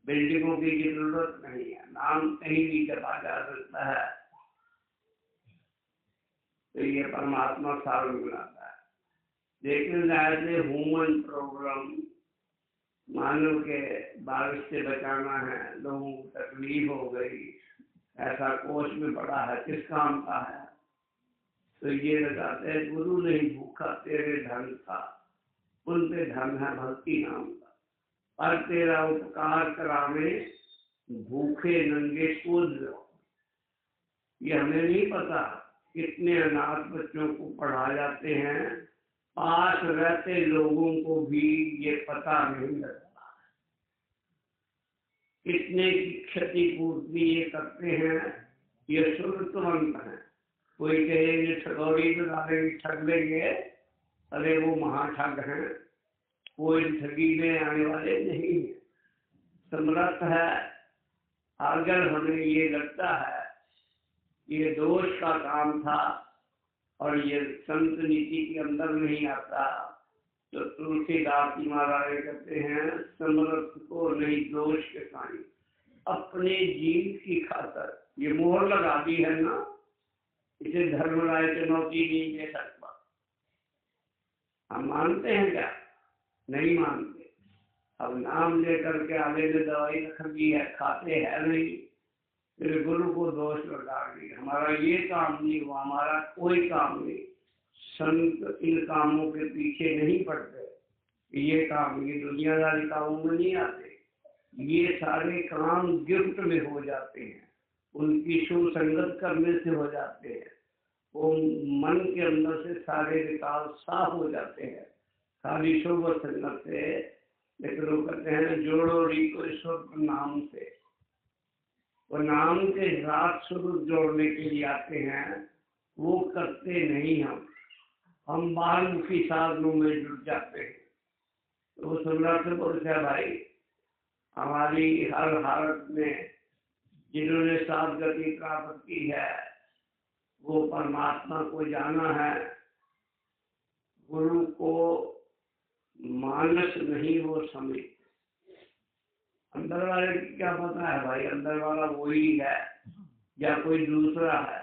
बिल्डिंगों की जरूरत नहीं है, नाम कहीं भी जपा जा सकता है। तो ये परमात्मा सार मिलाता है। लेकिन ऐसे ह्यूमन प्रोग्राम मानव के बारिश से बचाना है, लोगों को तकलीफ हो गई, ऐसा कोष में पड़ा है, किस काम का है। तो ये लगाते हैं गुरु नहीं भूखा तेरे धन का, उन पे धन है भक्ति नाम का। पर तेरा उपकार करावे भूखे नंगे कूद लो। ये हमें नहीं पता कितने अनाथ बच्चों को पढ़ा जाते हैं, पास रहते लोगों को भी ये पता नहीं लगता। कितने की क्षतिपूर्ति ये करते हैं, ये सुरतवंत है। कोई कहे ठगोरी लगा लेंगे, ठग लेंगे, अरे वो महाठग हैं, कोई ठगी में आने वाले नहीं है, समर्थ है। अगर हमें ये लगता है ये दोष का काम था और ये संत नीति के अंदर नहीं आता, तो तुलसीदास जी महाराज कहते हैं समर्थ को नहीं दोष के साई, अपने जीव की खातर ये मोहर लगा दी है ना, इसे धर्मराय चुनौती नहीं दे सकता। हम मानते हैं क्या? नहीं मानते। अब नाम लेकर के आगे में दवाई रख दी है, खाते हैं नहीं, फिर गुरु को दोष लगा दी, हमारा ये काम नहीं हुआ, हमारा कोई काम नहीं। संत इन कामों के पीछे नहीं पड़ते, ये काम ये दुनियादारी कामों में नहीं आते। ये सारे काम गिफ्ट में हो जाते हैं, उनकी शुभ संगत करने से हो जाते हैं। वो मन के अंदर से सारे विकास साफ हो जाते हैं खाली शुभ संगत से। लेकिन वो कहते हैं जोड़ो री को ईश्वर नाम से, वो नाम के साथ स्वरूप जोड़ने के लिए आते हैं, वो करते नहीं। हम बाहरमुखी साधनों में जुट जाते हैं। तो वो समर्थ पुरुष है भाई, हमारी हर हालत में जिन्होंने साथ गति प्राप्त की है वो परमात्मा को जाना है, गुरु को मानस नहीं वो समझ। अंदर वाले की क्या पता है भाई, अंदर वाला वही है या कोई दूसरा है।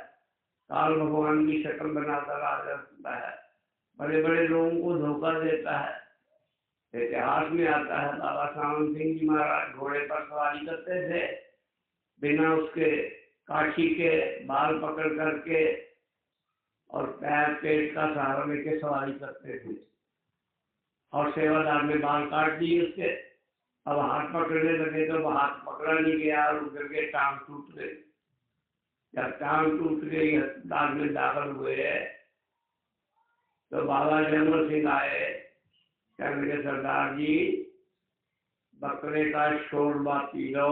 काल भगवान की शक्ल बनाकर आ जाता है, बड़े बड़े लोगों को धोखा देता है। इतिहास में आता है बाबा सावन सिंह जी महाराज घोड़े पर सवारी करते थे, बिना उसके काठी के बाल पकड़ करके और पैर पेट का सहारा लेके सवारी करते थे, और सेवादार ने बाल काट दिए उसके। अब हाथ पकड़ने लगे तो हाथ पकड़ा नहीं गया और उधर के टांग टूट गई। जब टांग टूट गई अस्पताल में दाखिल हुए तो बाबा जनरल सिंह आए, कहने लगे सरदार जी बकरे का शोरबा पी लो,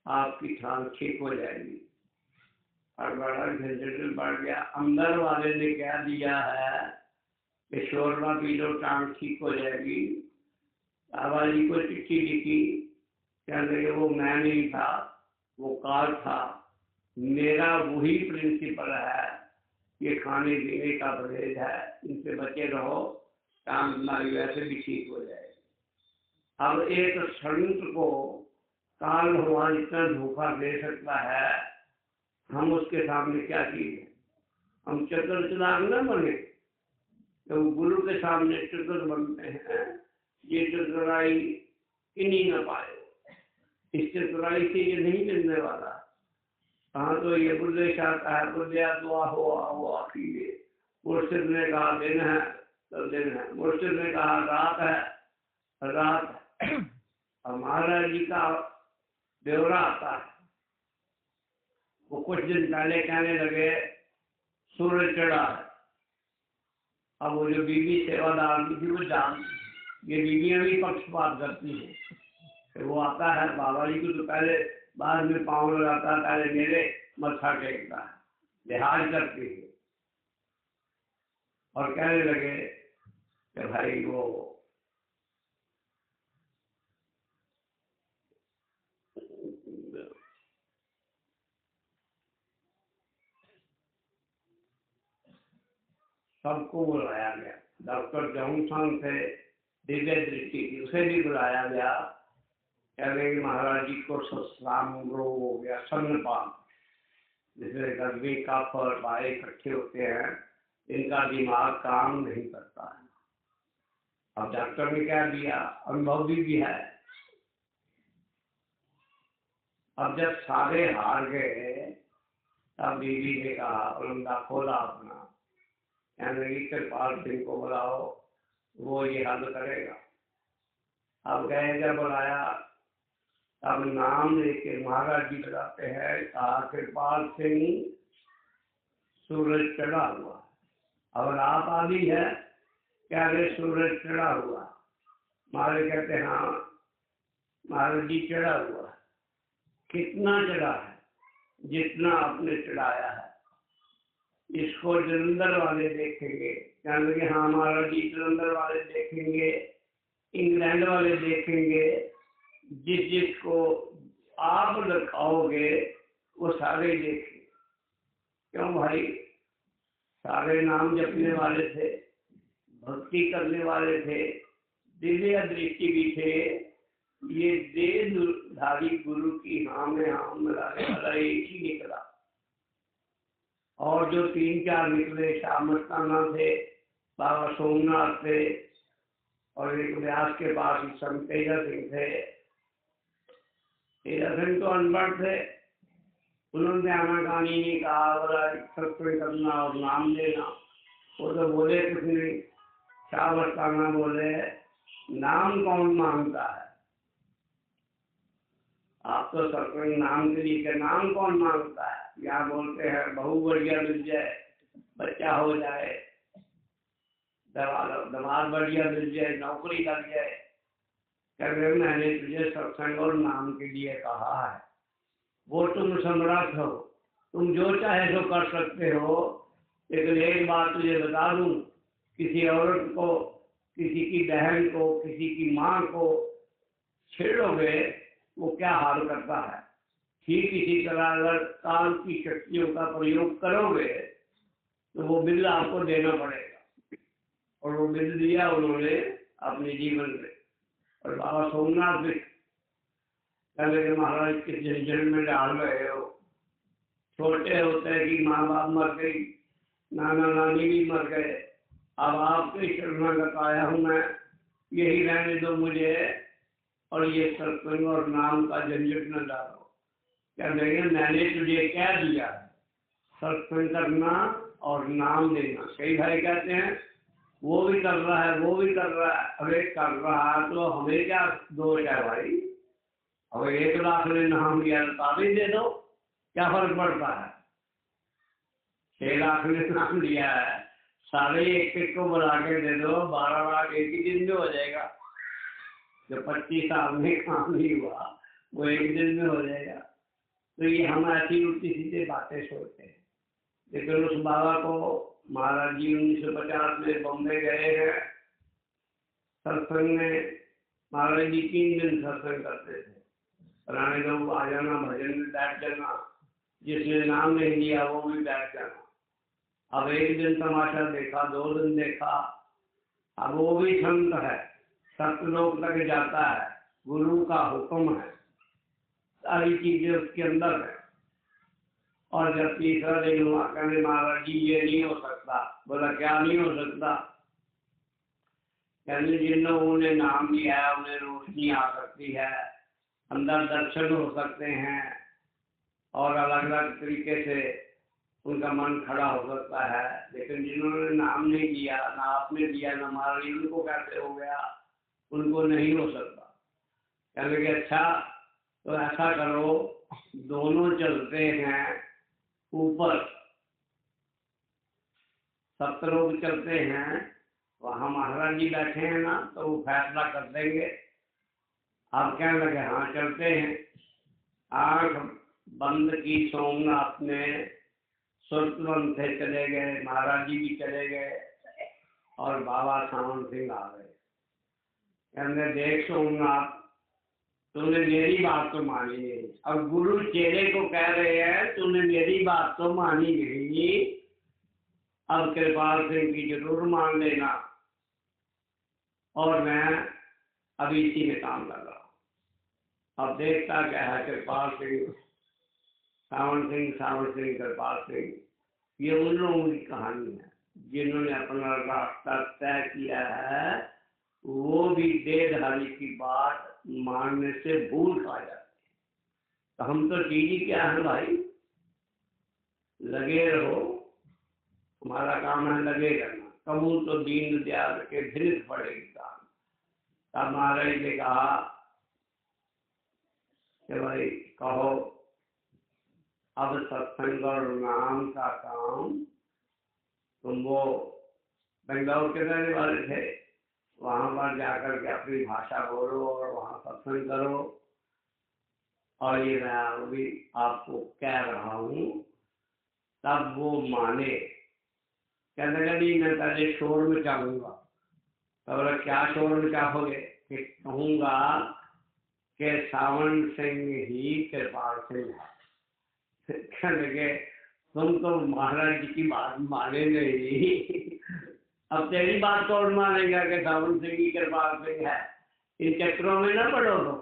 आपकी टांग ठीक हो जाएगी। और बड़ा झंझट बढ़ गया। अंदर वाले ने क्या दिया है कि शोरबा पी लो टांग ठीक हो जाएगी। बाबा जी को चिट्ठी लिखी, कहने लगे वो मैं नहीं था, वो काल था, मेरा वही प्रिंसिपल है, ये खाने पीने का परहेज है, इनसे बचे रहो, काम तुम्हारी वैसे भी ठीक हो जाएगी। अब एक संत को काल भगवान इतना धोखा दे सकता है, हम उसके सामने क्या चीज है? हम चतुर चलाक न बने, तो गुरु के सामने चतुर बनते हैं। ये चतुराई इन्हीं न पाए, इस चतुराई से ये नहीं मिलने वाला। हाँ, तो ये बुद्धेश आता है, बुद्धया तो आओ आखिर मुर्शिद ने कहा दिन है तो दिन है, मुर्शिद ने कहा रात है रात है। और महाराज जी का ब्यौरा आता है, वो कुछ दिन पहले कहने लगे सूरज चढ़ा है। अब वो जो बीवी सेवादार थी वो जान, ये बीवियां भी पक्षपात करती हैं, फिर वो आता है बाबा जी को, तो पहले बाद में पाँव लगाता, पहले मेरे मत्था टेकता है, लिहाज करती है। और कहने लगे कि भाई वो सबको बुलाया गया। डॉक्टर जॉनसन थे, दिव्य दृष्टि की, उसे भी बुलाया गया। कह रहे कि महाराज जी को सस्राम रोग हो गया, सन्नपान, जिसमें गर्मी कफ और बाएं इकट्ठे होते हैं, इनका दिमाग काम नहीं करता है। अब डॉक्टर ने क्या दिया, अनुभव भी है। अब जब सारे हार गए, तब बीवी ने कहा, उलंदा खोला अपना, कहने लगी कृपाल सिंह को बुलाओ, वो ये हल करेगा। अब गए, जब बुलाया तब नाम लेके महाराज जी बताते हैं, कहा कृपाल सिंह सूरज चढ़ा हुआ। अब रात आदि है, क्या रे सूरज चढ़ा हुआ? महाराज कहते हैं हाँ महाराज जी चढ़ा हुआ। कितना चढ़ा है? जितना आपने चढ़ाया है। इसको जलंधर वाले देखेंगे, कहने लगे हाँ महाराज जी जलंधर वाले देखेंगे, इंग्लैंड वाले देखेंगे, जिस जिसको आप दिखाओगे वो सारे देखेंगे। क्यों भाई? सारे नाम जपने वाले थे, भक्ति करने वाले थे, दिव्य दृष्टि भी थे। ये देहधारी गुरु की हाँ में हाँ मिलाने वाला एक ही निकला। और जो 3-4 निकले, श्यामस्ताना थे, बाबा सोमनाथ थे, और एक व्यास के पास संत तेजा सिंह थे। तेजा सिंह तो अनपढ़ थे, उन्होंने आनाकानी नहीं कहा, बोला सत्संग करना और नाम लेना, वो तो बोले कुछ नहीं। श्यामस्ताना बोले नाम कौन मांगता है? आप तो सत्संग नाम के लिए, नाम कौन मांगता है? यहाँ बोलते हैं बहू बढ़िया मिल जाए, बच्चा हो जाए, दमाद बढ़िया मिल जाए, नौकरी लग जाए। कहते मैंने तुझे सत्संग और नाम के लिए कहा है, वो तुम समर्थ हो, तुम जो चाहे सो कर सकते हो। लेकिन एक बात तुझे बता दूं, किसी औरत को, किसी की बहन को, किसी की माँ को छेड़ोगे, वो क्या हाल करता है। ठीक इसी तरह अगर काल की शक्तियों का प्रयोग करोगे तो वो बिल आपको देना पड़ेगा। और वो बिल दिया उन्होंने अपने जीवन में। और बाबा सोमनाथ भी कहते कि महाराज किस झंझट में डाल रहे हो। छोटे होते कि माँ बाप मर गई, नाना नानी भी मर गए, अब आपके शरणागत आया हूँ मैं, यही रहने दो मुझे, और ये सत्संग और नाम का झंझट न डालो। क्या देंगे, मैंने तुझे क्या दिया? सत्संग करना और नाम देना। कई भाई कहते हैं वो भी कर रहा है, वो भी कर रहा है। अरे कर रहा है तो हमें क्या दोष है भाई? अब 1 लाख ने नाम लिया तो ताबीज दे दो, क्या फर्क पड़ता है? 6 लाख ने नाम लिया है, सारे एक को बुला के दे दो, 12 लाख एक ही दिन में हो जाएगा। जो 25 साल में काम नहीं हुआ वो एक दिन में हो जाएगा। तो ये हम ऐसी उल्टी सीधे बातें सोचते हैं। लेकिन उस बाबा को महाराज जी 1950 में बॉम्बे गए हैं सत्संग में। महाराज जी 3 दिन सत्संग करते थे, पुराने लोग आ जाना, भजन में बैठ जाना, जिसने नाम नहीं लिया वो भी बैठ जाना। अब एक दिन तमाशा देखा, 2 दिन देखा, अब वो भी संत है, सत्यलोक तक जाता है, गुरु का हुक्म है, सारी चीजें उसके अंदर है। और जब तीसरा दिन हुआ, कहने महाराज जी ये नहीं हो सकता। बोला क्या नहीं हो सकता? कहने जिन लोगों ने नाम लिया है उन्हें रोशनी आ सकती है, अंदर दर्शन हो सकते हैं, और अलग अलग तरीके से उनका मन खड़ा हो सकता है। लेकिन जिन्होंने नाम नहीं लिया, ना आपने लिया ना महाराज, उनको कैसे हो गया? उनको नहीं हो सकता। कहने लगे अच्छा तो ऐसा करो, दोनों चलते हैं ऊपर, सप्तलोक चलते हैं, वहां महाराज जी बैठे हैं ना, तो वो फैसला कर देंगे। आप कहने लगे हाँ चलते हैं। आंख बंद की सोमनाथ में सुरतवन थे, चले गए, महाराज जी भी चले गए, और बाबा सावन सिंह आ गए। कहने देख सोमनाथ, तूने मेरी बात तो मानी नहीं। अब गुरु चेले को कह रहे हैं तूने मेरी बात तो मानी नहीं, अब कृपाल सिंह की जरूर मान लेना, और मैं अभी इसी में काम कर रहा हूँ। अब देखता क्या है, कृपाल सिंह सावन सिंह कृपाल सिंह, ये उन लोगों की कहानी है जिन्होंने अपना रास्ता तय किया है। वो भी देहधारी की बात मानने से भूल खा जाते। तो हम तो चीज ही क्या है भाई, लगे रहो, हमारा काम है लगे रहना। कबूल तो दीन दयाल के धृत पड़ेगी काम। तब महाराज ने कहा कि भाई कहो, अब सत्संग और नाम का काम, तुम वो बेंगलौर के रहने वाले थे, वहां पर जाकर के अपनी भाषा बोलो और वहां सत्संग करो, और ये मैं अभी आपको कह रहा हूँ, तब वो माने। कहने लगे मैं पहले शोर मचाऊंगा। तो बोला क्या शोर मचाओगे? कि कहूंगा कि सावन सिंह ही कृपाल सिंह है। कहने लगे तुम तो महाराज जी की बात माने नहीं, अब तेरी बात कौन मानेगा कि सावन सिंह ही कृपाल सिंह है? इन चक्रों में ना पड़ो तुम,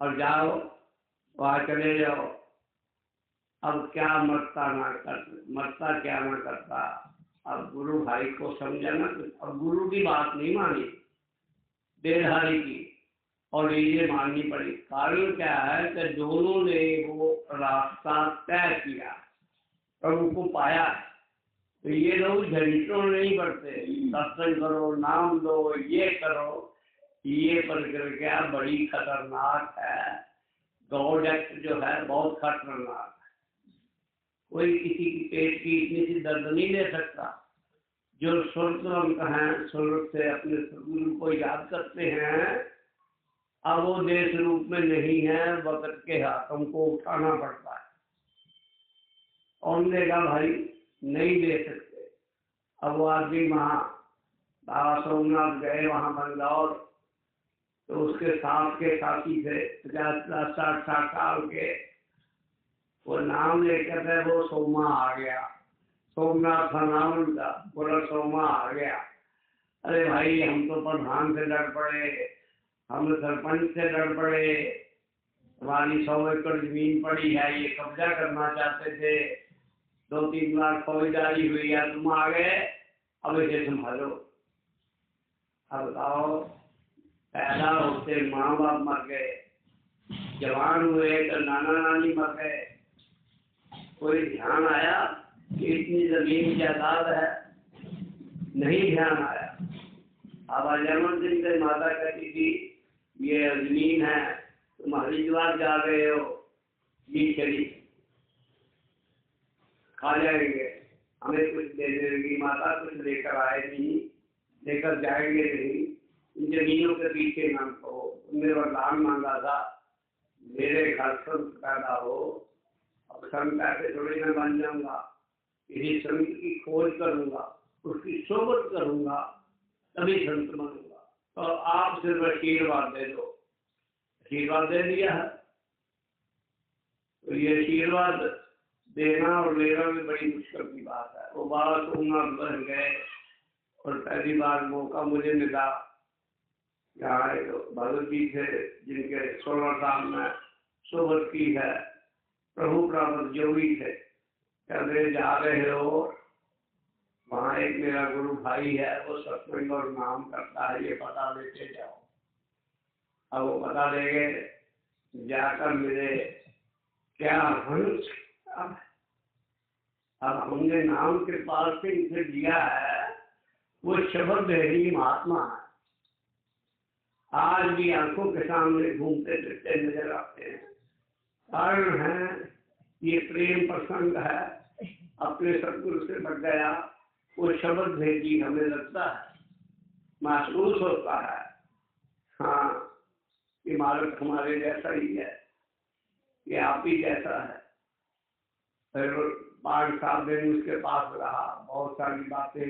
और जाओ वहां चले जाओ। अब क्या मरता क्या ना करता। अब गुरु भाई को समझा ना, अब गुरु की बात नहीं मानी, देहधारी की, और ये माननी पड़ी। कारण क्या है कि दोनों ने वो रास्ता तय किया, प्रभु को पाया। तो ये लोग झंझटों नहीं बढ़ते, सत्संग करो, नाम दो, ये करो, ये प्रक्रिया बड़ी खतरनाक है। गॉड एक्ट जो है बहुत खतरनाक है। कोई किसी की पेट की इतनी सी दर्द नहीं ले सकता। जो सुरतवंत हैं, सुर से अपने गुरु को याद करते हैं, अब वो देश रूप में नहीं है, वक्त के हाथों को उठाना पड़ता है। कौन देगा भाई? नहीं दे सकते। अब वो आदमी वहां बाबा सोमनाथ गए, वहां बंगलौर, तो उसके साथ के साथी थे 50-60 साल के, वो नाम लेकर थे, वो सोमा आ गया। सोमनाथ था नाम उनका, बोला सोमा आ गया। अरे भाई हम तो प्रधान से लड़ पड़े, हम सरपंच से लड़ पड़े, हमारी 100 एकड़ जमीन पड़ी है, ये कब्जा करना चाहते थे, 2-3 लाख फौजदारी हुई है, तुम आ गए, अब इसे संभालो। अब बताओ, पैदा होते माँ बाप मर गए, जवान हुए तो नाना नानी मर गए, कोई ध्यान आया कि इतनी जमीन जायदाद है? नहीं ध्यान आया। अब अजयमन सिंह से माता कहती थी ये जमीन है, तुम हरिद्वार जा रहे हो, ये चली खा जाएंगे, हमें कुछ दे देगी। माता कुछ लेकर आए नहीं, लेकर जाएंगे नहीं, इन जमीनों के पीछे ना हो। तुमने वरदान मांगा था मेरे घर संत पैदा हो, अब संत ऐसे थोड़ी ना बन जाऊंगा, किसी संत की खोज करूंगा, उसकी सोबत करूंगा, तभी संत बनूंगा। तो आप सिर्फ आशीर्वाद दे दो। आशीर्वाद दे दिया है, तो ये आशीर्वाद देना और लेना भी बड़ी मुश्किल की बात है। वो बाबा सोमनाथ बन गए और पहली बार मौका मुझे मिला, यहाँ भगत जी थे जिनके 16 साल में सोबत की है, प्रभु प्राप्त जो भी थे, कहते जा रहे हो वहाँ एक मेरा गुरु भाई है, वो सत्संग और नाम करता है, ये पता लेते जाओ। अब वो पता ले गए, जाकर मिले, क्या हंस, अब हमने नाम के पास से इसे दिया है, वो शब्द है महात्मा है, आज भी आंखों के सामने घूमते फिरते नजर आते हैं। कारण है ये प्रेम प्रसंग है, अपने सतगुरु से लग गया, वो शब्द भेजी, हमें लगता है, महसूस होता है, हाँ ये मालिक हमारे जैसा ही है, ये आप ही जैसा है। फिर 5-7 दिन उसके पास रहा, बहुत सारी बातें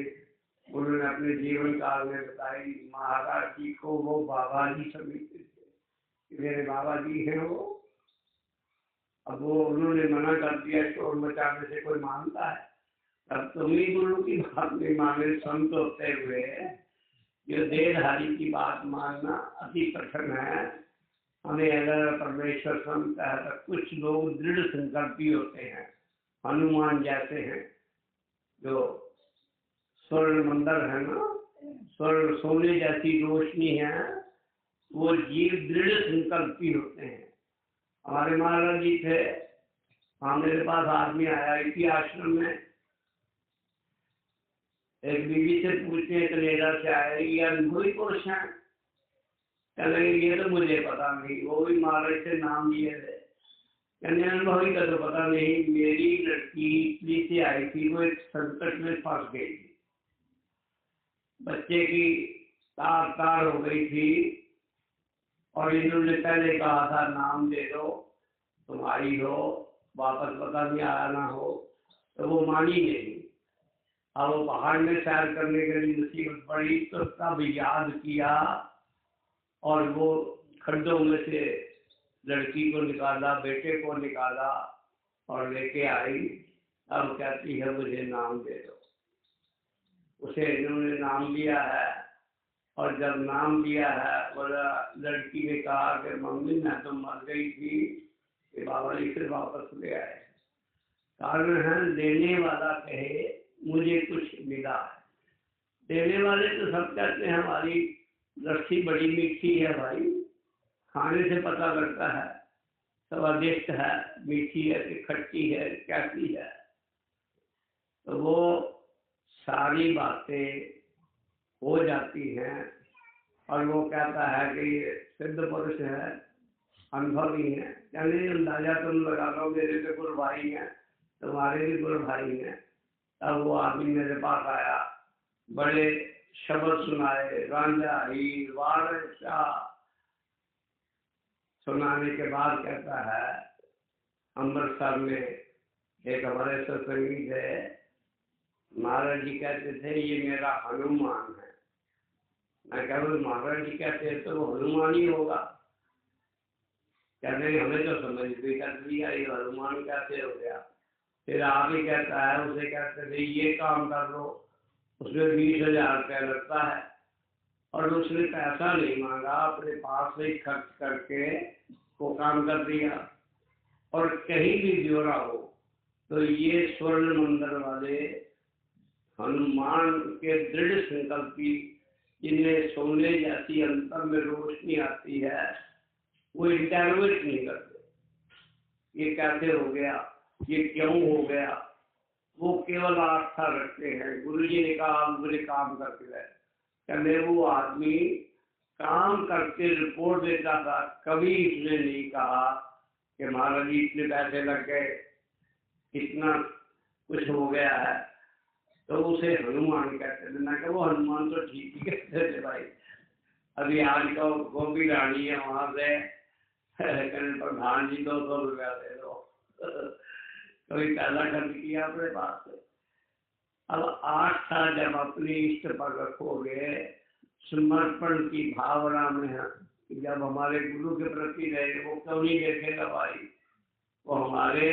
उन्होंने अपने जीवन काल में बताई। महाराज जी को वो बाबा जी समझते थे, मेरे बाबा जी हैं वो। अब वो उन्होंने मना कर दिया, शोर मचाने से कोई मानता है? तब तुम्ही गुरु की बात नहीं माने, संत होते हुए जो देहधारी की बात मानना अति कठिन है। हमें अगर परमेश्वर संत है तो कुछ लोग दृढ़ संकल्पी होते हैं, हनुमान जैसे हैं, जो स्वर्ण मंदिर है ना, स्वर्ण सोने जैसी रोशनी है, वो जीव दृढ़ संकल्पी होते हैं। हमारे महाराज जी थे, हाँ मेरे पास आदमी आया इसी आश्रम में, एक बीवी से पूछते कनेडा से आए, ये अनुभवी पुरुष हैं? कहने ये तो मुझे पता नहीं, वो भी महाराज से नाम लिए थे। कहने अनुभवी का तो पता नहीं, मेरी लड़की इटली से आई थी, वो एक संकट में फंस गई थी, बच्चे की तार तार हो गई थी, और इन्होंने पहले कहा था नाम दे दो, तुम्हारी हो, वापस पता नहीं आया ना हो, तो वो मानी नहीं। अब वो पहाड़ में सैर करने के लिए मुसीबत पड़ी, तो तब याद किया और वो खड्डों में से लड़की को निकाला, बेटे को निकाला और लेके आई। अब कहती है मुझे नाम दे दो। उसे इन्होंने नाम दिया है, और जब नाम दिया है, बोला, लड़की ने कहा कि मम्मी मैं तो मर गई थी, कि बाबा जी फिर वापस ले आए। कारण है लेने वाला कहे मुझे कुछ मिला है। देने वाले तो सब कहते हैं हमारी लस्सी बड़ी मीठी है भाई, खाने से पता लगता है स्वादिष्ट है, मीठी है कि खट्टी है, कैसी है। तो वो सारी बातें हो जाती हैं, और वो कहता है कि ये सिद्ध पुरुष है, अनुभवी है। यानी अंदाजा तुम लगा लो, मेरे तो गुरु भाई हैं, तुम्हारे भी गुरु भाई हैं। तब वो आदमी मेरे पास आया, बड़े शब्द सुनाए, रांझा हीर वारसा सुनाने के बाद कहता है, अमृतसर में एक हमारे सत्संगी थे, महाराज जी कहते थे ये मेरा हनुमान है। मैं कह रहा महाराज जी कहते हैं तो वो हनुमान ही होगा। कहते हमें तो समझ भी कर लिया, ये हनुमान कैसे हो गया। फिर आप ही कहता है, उसे कहते थे ये काम कर लो, उसमें 20,000 रुपया लगता है, और उसने पैसा नहीं मांगा, अपने पास से खर्च करके वो काम कर दिया। और कहीं भी ब्यौरा हो तो ये स्वर्ण मंदिर वाले हनुमान के दृढ़ संकल्पी, जिन्हें सोने जैसी अंतर में रोशनी आती है, वो इंटरवेट नहीं करते। ये कैसे हो गया, ये क्यों हो गया, वो केवल आस्था रखते हैं। गुरु जी ने कहा मुझे काम करके गए, कहने वो आदमी काम करके रिपोर्ट देता था, कभी इसने नहीं कहा कि महाराज जी इतने पैसे लग गए, इतना कुछ हो गया है। तो उसे हनुमान कहते थे। मैं वो हनुमान तो ठीक ही कहते थे भाई। अभी आज का गोभी रानी है, वहां से प्रधान जी 200 रुपया दे दो, कभी पहला खर्च किया अपने पास से। अब आस्था जब अपने इष्ट पर रखोगे, समर्पण की भावना में है, जब हमारे गुरु के प्रति रहे, वो क्यों नहीं देखेगा भाई। वो हमारे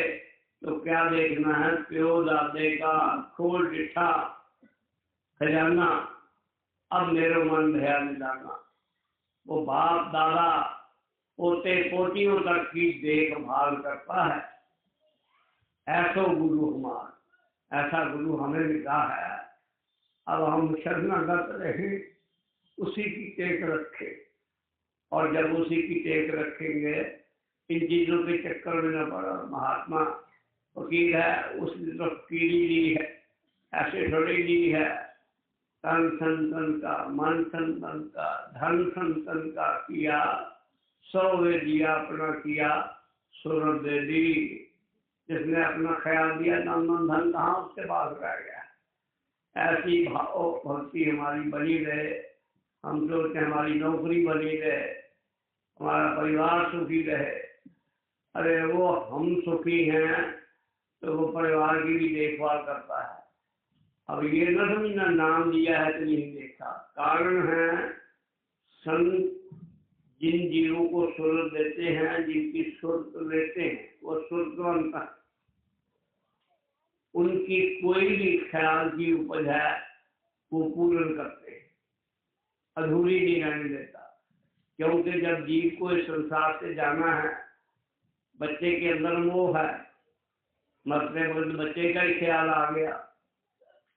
तो क्या देखना है, प्यो दादे का खोल डिठा खजाना, अब मेरो मन भया मिलाना। वो बाप दादा पोते पोतियों तक की देखभाल करता है, ऐसो गुरु हमारा, ऐसा गुरु हमें मिला है। अब हम शरणागत रहे, उसी की टेक रखे, और जब उसी की टेक रखेंगे इन चीजों के चक्कर में न पड़ा। महात्मा वकील है, उसने तो कीड़ी ली है, ऐसे थोड़ी ली है। तन संतन का, मन संतन का, धन संतन का किया, सौ वे दिया अपना किया, सूरत दे दी। जिसने अपना ख्याल दिया, तन मन धन कहाँ उसके पास रह गया। ऐसी भाव भक्ति हमारी बनी रहे। हम सोचते हमारी नौकरी बनी रहे, हमारा परिवार सुखी रहे। अरे वो हम सुखी हैं तो वो परिवार की भी देखभाल करता है। अब ये न समझना नाम दिया है तो नहीं देखा। कारण है संत जिन जीवों को सुर देते हैं, जिनकी सुर लेते हैं, वो सुरवंत है। उनकी कोई भी ख्याल की उपज है वो पूर्ण करते हैं, अधूरी नहीं रहने देता। क्योंकि जब जीव को इस संसार से जाना है, बच्चे के अंदर मोह है, मरते वक्त बच्चे का ही ख्याल आ गया।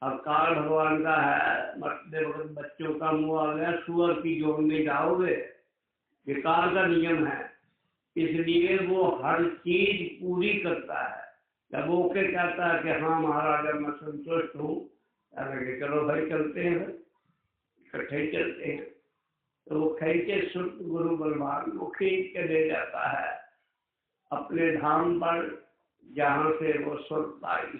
अब काल भगवान का है, मरते वक्त बच्चों का मोह आ गया। सुअर की जोड़ में जाओगे, ये काल का नियम है। इसलिए वो हर चीज पूरी करता है। जब वो के कहता है कि हाँ महाराज मैं संतुष्ट हूँ, चलो भाई चलते हैं, इकट्ठे चलते हैं। तो वो खींचे सुत गुरु बलवान, वो खींच के ले जाता है अपने धाम पर, जहाँ से वो सुरत आई।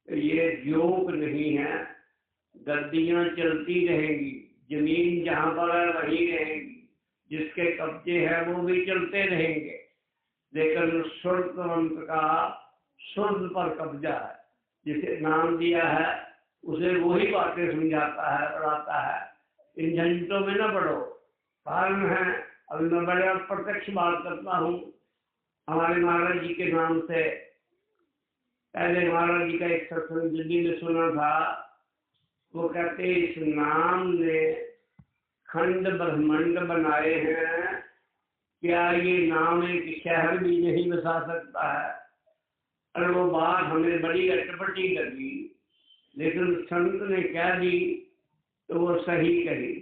तो ये योग नहीं है। गद्दियां चलती रहेंगी, जमीन जहाँ पर है वही रहेगी, जिसके कब्जे है वो भी चलते रहेंगे, लेकिन सुरतवंत का शुद्ध पर कब्जा है। जिसे नाम दिया है उसे वही बातें समझाता है, पढ़ाता है। इन झंझटों में न पढ़ो। कारण है, अभी मैं बड़े प्रत्यक्ष बात करता हूँ। हमारे महाराज जी के नाम से, पहले महाराज जी का एक सत्संग दिल्ली में सुना था। वो कहते इस नाम ने खंड ब्रह्मांड बनाए हैं, क्या ये नाम एक शहर भी नहीं बसा सकता है। और वो बात हमें बड़ी अटपटी लगी, लेकिन संत ने कह दी तो वो सही कही।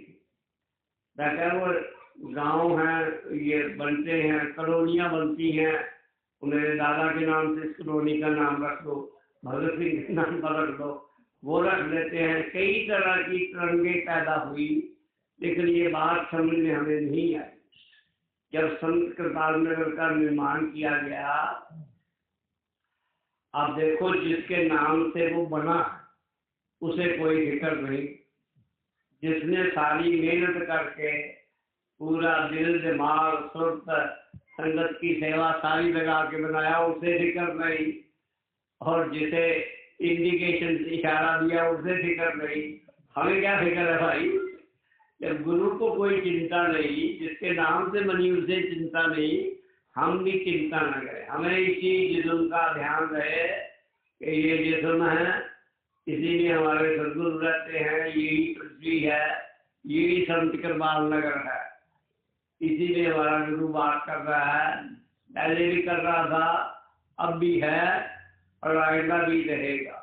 वो गांव हैं, ये बनते हैं, कॉलोनियां बनती हैं, उन्हें दादा के नाम से इस कॉलोनी का नाम रख दो, भगत सिंह के नाम पर रख दो, वो रख लेते हैं। कई तरह की तरंगे पैदा हुई, लेकिन ये बात समझ में हमें नहीं आई। जब संत कृपाल नगर का निर्माण किया गया, आप देखो जिसके नाम से वो बना उसे कोई फिक्र नहीं। जिसने सारी मेहनत करके पूरा दिल दिमाग सुरत संगत की सेवा सारी लगा के बनाया, उसे फिक्र नहीं। और जिसे इंडिकेशन से इशारा दिया उसे फिक्र नहीं। हमें क्या फिक्र है भाई? जब गुरु को कोई चिंता नहीं, जिसके नाम से बनी उसे चिंता नहीं, हम भी चिंता न करें। हमें इसी जिस्म का ध्यान रहे कि ये जिस्म है, इसी में हमारे सदगुरु रहते हैं, यही पृथ्वी है, यही संत कृपाल नगर है, इसी में हमारा गुरु बात कर रहा है। पहले भी कर रहा था, अब भी है और आएगा भी रहेगा।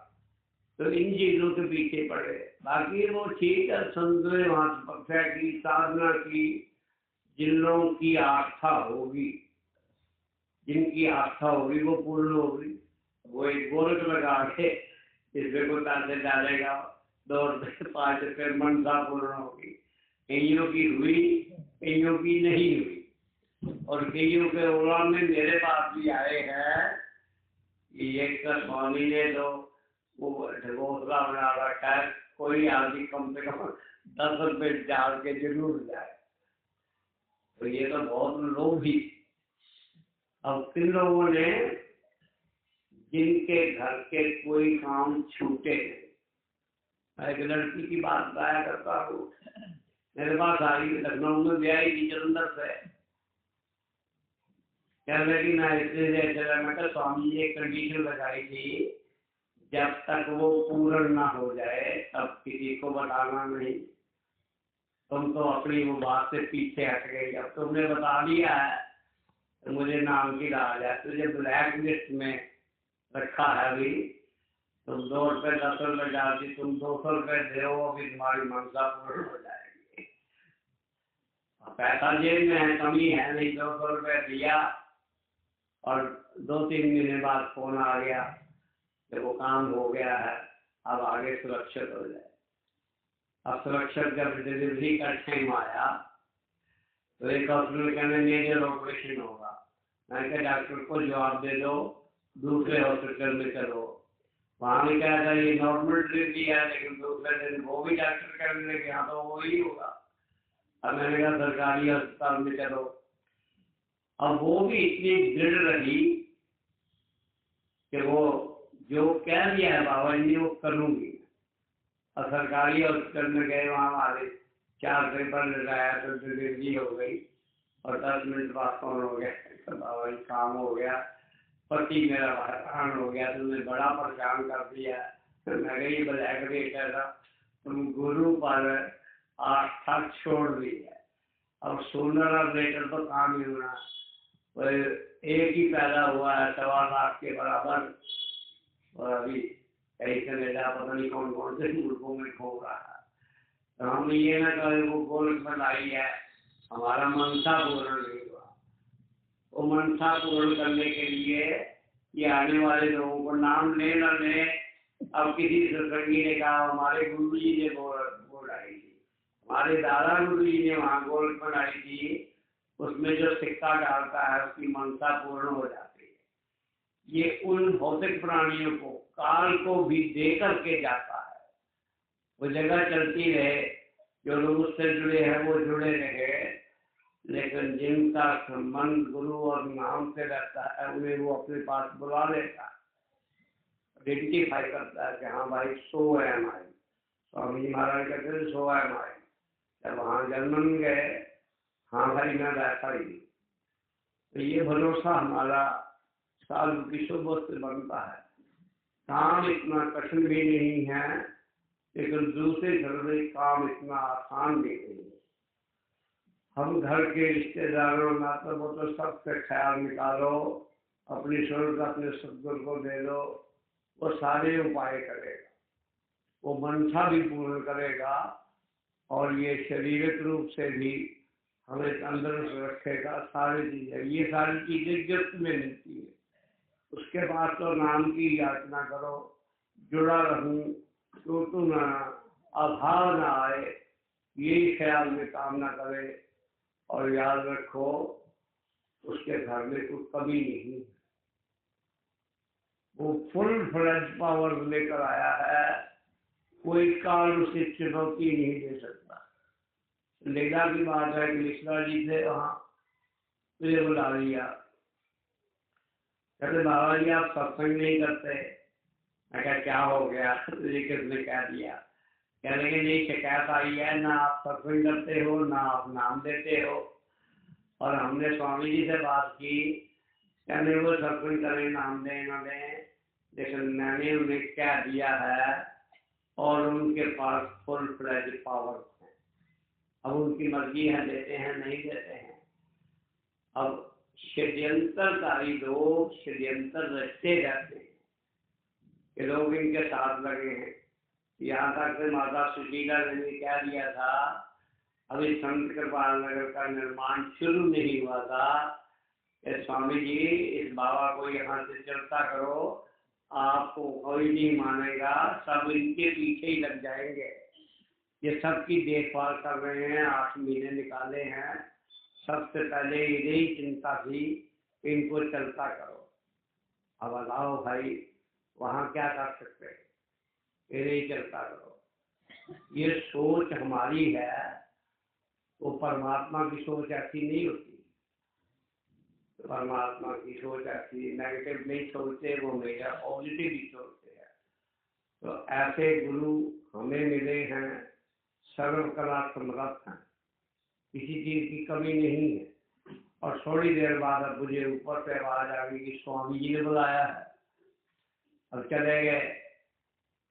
तो इन चीजों के पीछे पड़े। बाकी वो ठीक है, संत ने वहां तपस्या की, साधना की। जिन लोगों की आस्था होगी, जिनकी आस्था होगी वो पूर्ण होगी। वो एक गोरख लगा के इसमें को पैसे डालेगा, 2 रुपये 5 रुपये, मनसा पूर्ण होगी। कईयों की हुई, कईयों की नहीं हुई। और कईयों के ओला में मेरे पास भी आए हैं कि एक स्वामी ने तो वो ढगोसला बना रखा है, कोई आदमी कम से कम 10 रुपये डाल के जरूर जाए। तो ये तो बहुत लोभी। अब किन लोगों ने, जिनके घर के कोई काम छूटे। मैं एक लड़की की बात बताया करता हूँ, मेरे पास आई, लखनऊ में ब्याही की, जलंधर से। कहने लगी मैं इतने देर चला। मैं कहा स्वामी जी एक कंडीशन लगाई थी, जब तक वो पूर्ण ना हो जाए तब किसी को बताना नहीं। तुम तो अपनी वो बात से पीछे हट गई, अब तुमने बता दिया है तो मुझे नाम की लाज है, तुझे ब्लैक लिस्ट में रखा है अभी। तुम 2 रुपए 10 रुपए डालती, तुम 200 रुपए दो, अभी तुम्हारी मनसा पूर्ण हो जाएगी। पैसा जेब में है, कमी है नहीं, 200 रुपए दिया और 2-3 महीने बाद फोन आ गया कि वो काम हो गया है, अब आगे सुरक्षित हो जाए। अब सुरक्षित जब डिलीवरी का टाइम आया तो एक हॉस्पिटल कहने मेजर ऑपरेशन होगा। मैंने कहा डॉक्टर को जवाब दे दो, दूसरे हॉस्पिटल में चलो। वहाँ भी कहा था ये नॉर्मल डिलीवरी है, लेकिन दूसरे दिन वो भी डॉक्टर कहने लगे हाँ तो वो ही होगा। अब मैंने कहा सरकारी अस्पताल में चलो। अब वो भी इतनी दृढ़ रही कि वो जो कह दिया है बाबा जी वो करूँगी। और सरकारी हॉस्पिटल में गए, वहाँ वाले 4 पेपर लगाया तो डिलीवरी हो गई और 10 मिनट बाद फोन हो गया तो बाबा जी काम हो गया, पति मेरा हैरान हो गया, तुमने बड़ा परेशान कर दिया। मैं गई ब्लैक रेट था, तुम गुरु पर आस्था छोड़ दी है। अब सोनर और रेटर तो काम ही होना, वो एक ही पैदा हुआ है 1.25 लाख के बराबर, और अभी कहीं से मेरा पता नहीं कौन कौन से मुल्कों में खो रहा है। तो हम ये ना करें वो गोल्ड बनाई है, हमारा मनसा पूर्ण नहीं हुआ। वो मनसा पूर्ण करने के लिए ये आने वाले लोगों को नाम ले न ले। अब किसी सत्संगी ने कहा हमारे गुरु जी ने गोल्ड आई थी, हमारे दादा गुरु जी ने वहाँ गोल्ड बनाई थी, उसमें जो सिक्का डालता है उसकी मनसा पूर्ण हो जाती है। ये उन भौतिक प्राणियों को, काल को भी दे करके जाता है। वो जगह चलती रहे, जो लोग उससे जुड़े हैं वो जुड़े रहे, लेकिन जिनका संबंध गुरु और नाम से रहता है उन्हें वो अपने पास बुला लेता है, आइडेंटिफाई करता है कि हाँ भाई सो है हमारी। स्वामी जी महाराज कहते हैं सो है हमारी। जब वहाँ जन्म गए, हाँ भाई मैं वैसा ही। तो ये भरोसा हमारा साधु की सुबह से बनता है। काम इतना कठिन भी नहीं है, लेकिन दूसरे घर में काम इतना आसान भी नहीं है। हम घर के रिश्तेदारों नाते वो तो सबसे ख्याल निकालो, अपनी सूरत अपने सदगुरु को दे दो, वो सारे उपाय करेगा, वो मनसा भी पूर्ण करेगा और ये शारीरिक रूप से भी हमें तंदुरुस्त रखेगा। सारी चीजें, ये सारी चीजें गिफ्ट में मिलती है। उसके बाद तो नाम की याचना करो, जुड़ा रहूं, टूटू ना, अभाव ना आए, यही ख्याल में कामना करे। और याद रखो उसके घर में कोई कमी नहीं, वो फुल फ्लैश पावर लेकर आया है, कोई काल उसे चुनौती नहीं दे सकता। लीला की बात है कि मिश्रा जी से वहाँ मुझे बुला लिया, कहते बाबा जी आप सत्संग नहीं करते। मैं कहा क्या हो गया, तुझे किसने कह दिया? कहने लगे नहीं शिकायत आई है, ना आप सत्संग करते हो ना आप नाम देते हो। और हमने स्वामी जी से बात की, कहने वो सत्संग करें नाम दें ना दें, लेकिन मैंने उन्हें क्या दिया है और उनके पास फुल फ्लैज पावर है। अब उनकी मर्जी है, देते हैं नहीं देते हैं। अब षड्यंत्रकारी लोग षड्यंत्र रचते रहते हैं कि लोग इनके साथ लगे हैं। यहाँ तक से माता सुशीला ने क्या दिया था, अभी संत कृपाल नगर का निर्माण शुरू नहीं हुआ था, स्वामी जी इस बाबा को यहाँ से चलता करो, आपको कोई नहीं मानेगा, सब इनके पीछे ही लग जाएंगे। ये सबकी देखभाल कर रहे हैं, 8 महीने निकाले हैं। सबसे पहले यही चिंता थी कि इनको चलता करो। अब बताओ भाई वहाँ क्या कर सकते हैं, यही चलता करो। ये सोच हमारी है, वो परमात्मा की सोच ऐसी नहीं होती। परमात्मा की सोच ऐसी नेगेटिव नहीं सोचते, वो मेरा पॉजिटिव ही सोचते हैं। तो ऐसे गुरु हमें मिले हैं, सर्व कला समर्थ हैं, किसी चीज की कमी नहीं है। और थोड़ी देर बाद अब मुझे ऊपर से आवाज आ गई कि स्वामी जी ने बुलाया है। अब चले गए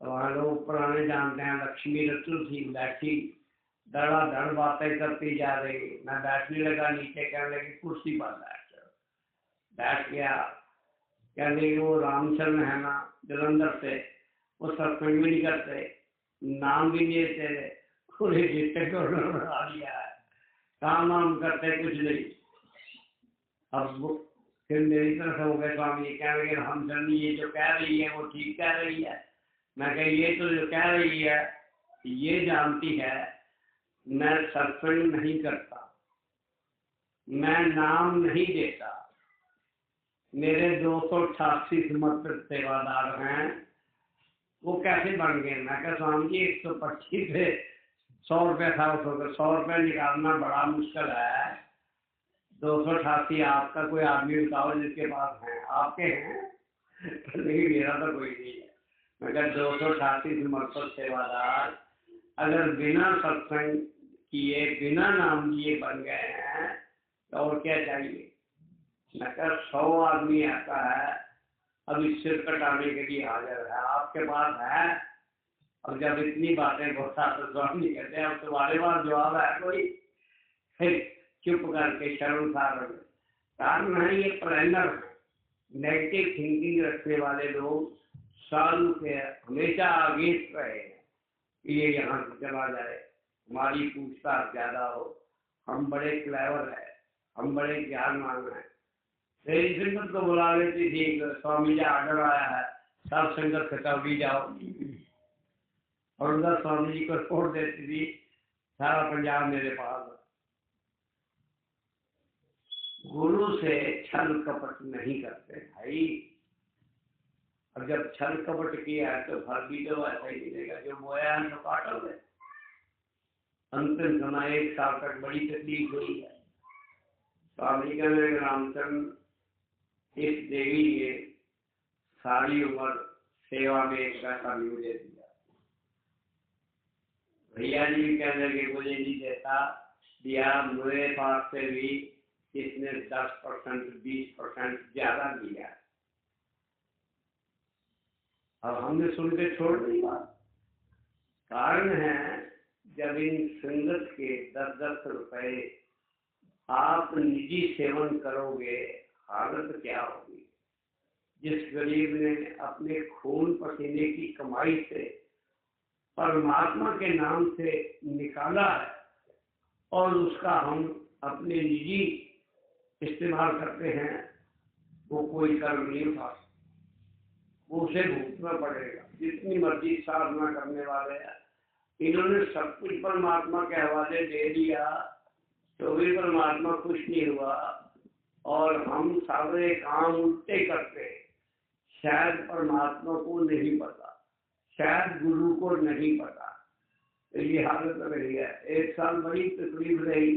तो वहाँ लोग पुराने जानते हैं, लक्ष्मी रतु थी बैठी, धड़ाधड़ बातें करती जा रही। मैं बैठने लगा नीचे, कहने लगी कुर्सी पर बैठ गया। कहने वो रामचंद्र है ना जलंधर से, वो सत्संग भी नहीं करते, नाम भी नहीं लेते, पूरे जितने को बना दिया है, काम वाम करते कुछ नहीं। अब फिर मेरी तरफ हो गए स्वामी, कह रहे रामचंद्र ये जो कह रही है वो ठीक कह रही है। मैं कह ये तो जो कह रही है ये जानती है मैं सत्संग नहीं करता, मैं नाम नहीं देता, मेरे 288 समर्पित सेवादार हैं, वो कैसे बन गए। मैं कहा स्वामी जी 125 से 100 रुपये था, उसको 100 रुपये निकालना बड़ा मुश्किल है। 288 आपका कोई आदमी बताओ जिसके पास है, आपके हैं? नहीं मेरा तो कोई नहीं है। मैं कहा 288 समर्पित सेवादार अगर बिना सत्संग किए बिना नाम लिए बन गए हैं तो और क्या चाहिए। मैं कहा 100 आदमी आता है अभी सिर कटाने के लिए हाजिर है, आपके पास है? और जब इतनी बातें बोलता तो स्वामी कहते हैं अब तुम्हारे पास जवाब है कोई? चुप करके शर्मसार हो गए। कारण है ये प्लानर है, नेगेटिव थिंकिंग रखने वाले लोग सालों के हमेशा आगे रहे हैं कि ये यहाँ से चला जाए, हमारी पूछताछ ज्यादा हो, हम बड़े क्लेवर है, हम बड़े ज्ञानवान हैं। मेरी संगत को बुला लेती थी, स्वामी जी आर्डर आया है सब संगत खतौली जाओ, और उधर स्वामी जी को रिपोर्ट देती थी सारा पंजाब मेरे पास। गुरु से छल कपट नहीं करते भाई। अब जब छल कपट किया है तो फल भी तो ऐसा ही मिलेगा, जो बोया है तो काटोगे। अंतिम समय 1 साल तक बड़ी तकलीफ हुई है। स्वामी का रामचंद्र इस देवी ने सारी उम्र सेवा में एक पैसा भी मुझे दिया। भैया जी भी कहने लगे मुझे नहीं देता, दिया मेरे पास से भी इसने 10% 20% ज्यादा दिया। अब हमने सुन के छोड़ दी बात। कारण है जब इन संगत के 10-10 रुपए आप निजी सेवन करोगे हालत क्या होगी। जिस गरीब ने अपने खून पसीने की कमाई से परमात्मा के नाम से निकाला है और उसका हम अपने निजी इस्तेमाल करते हैं, वो कोई कर्म नहीं उठा, वो उसे भुगतना पड़ेगा। जितनी मर्जी साधना करने वाले हैं, इन्होंने सब कुछ परमात्मा के हवाले दे दिया तो भी परमात्मा खुश नहीं हुआ, और हम सारे काम उल्टे करते। शायद परमात्मा को नहीं पता, शायद गुरु को नहीं पता, तो ये हालत रही है। 1 साल बड़ी तकलीफ रही,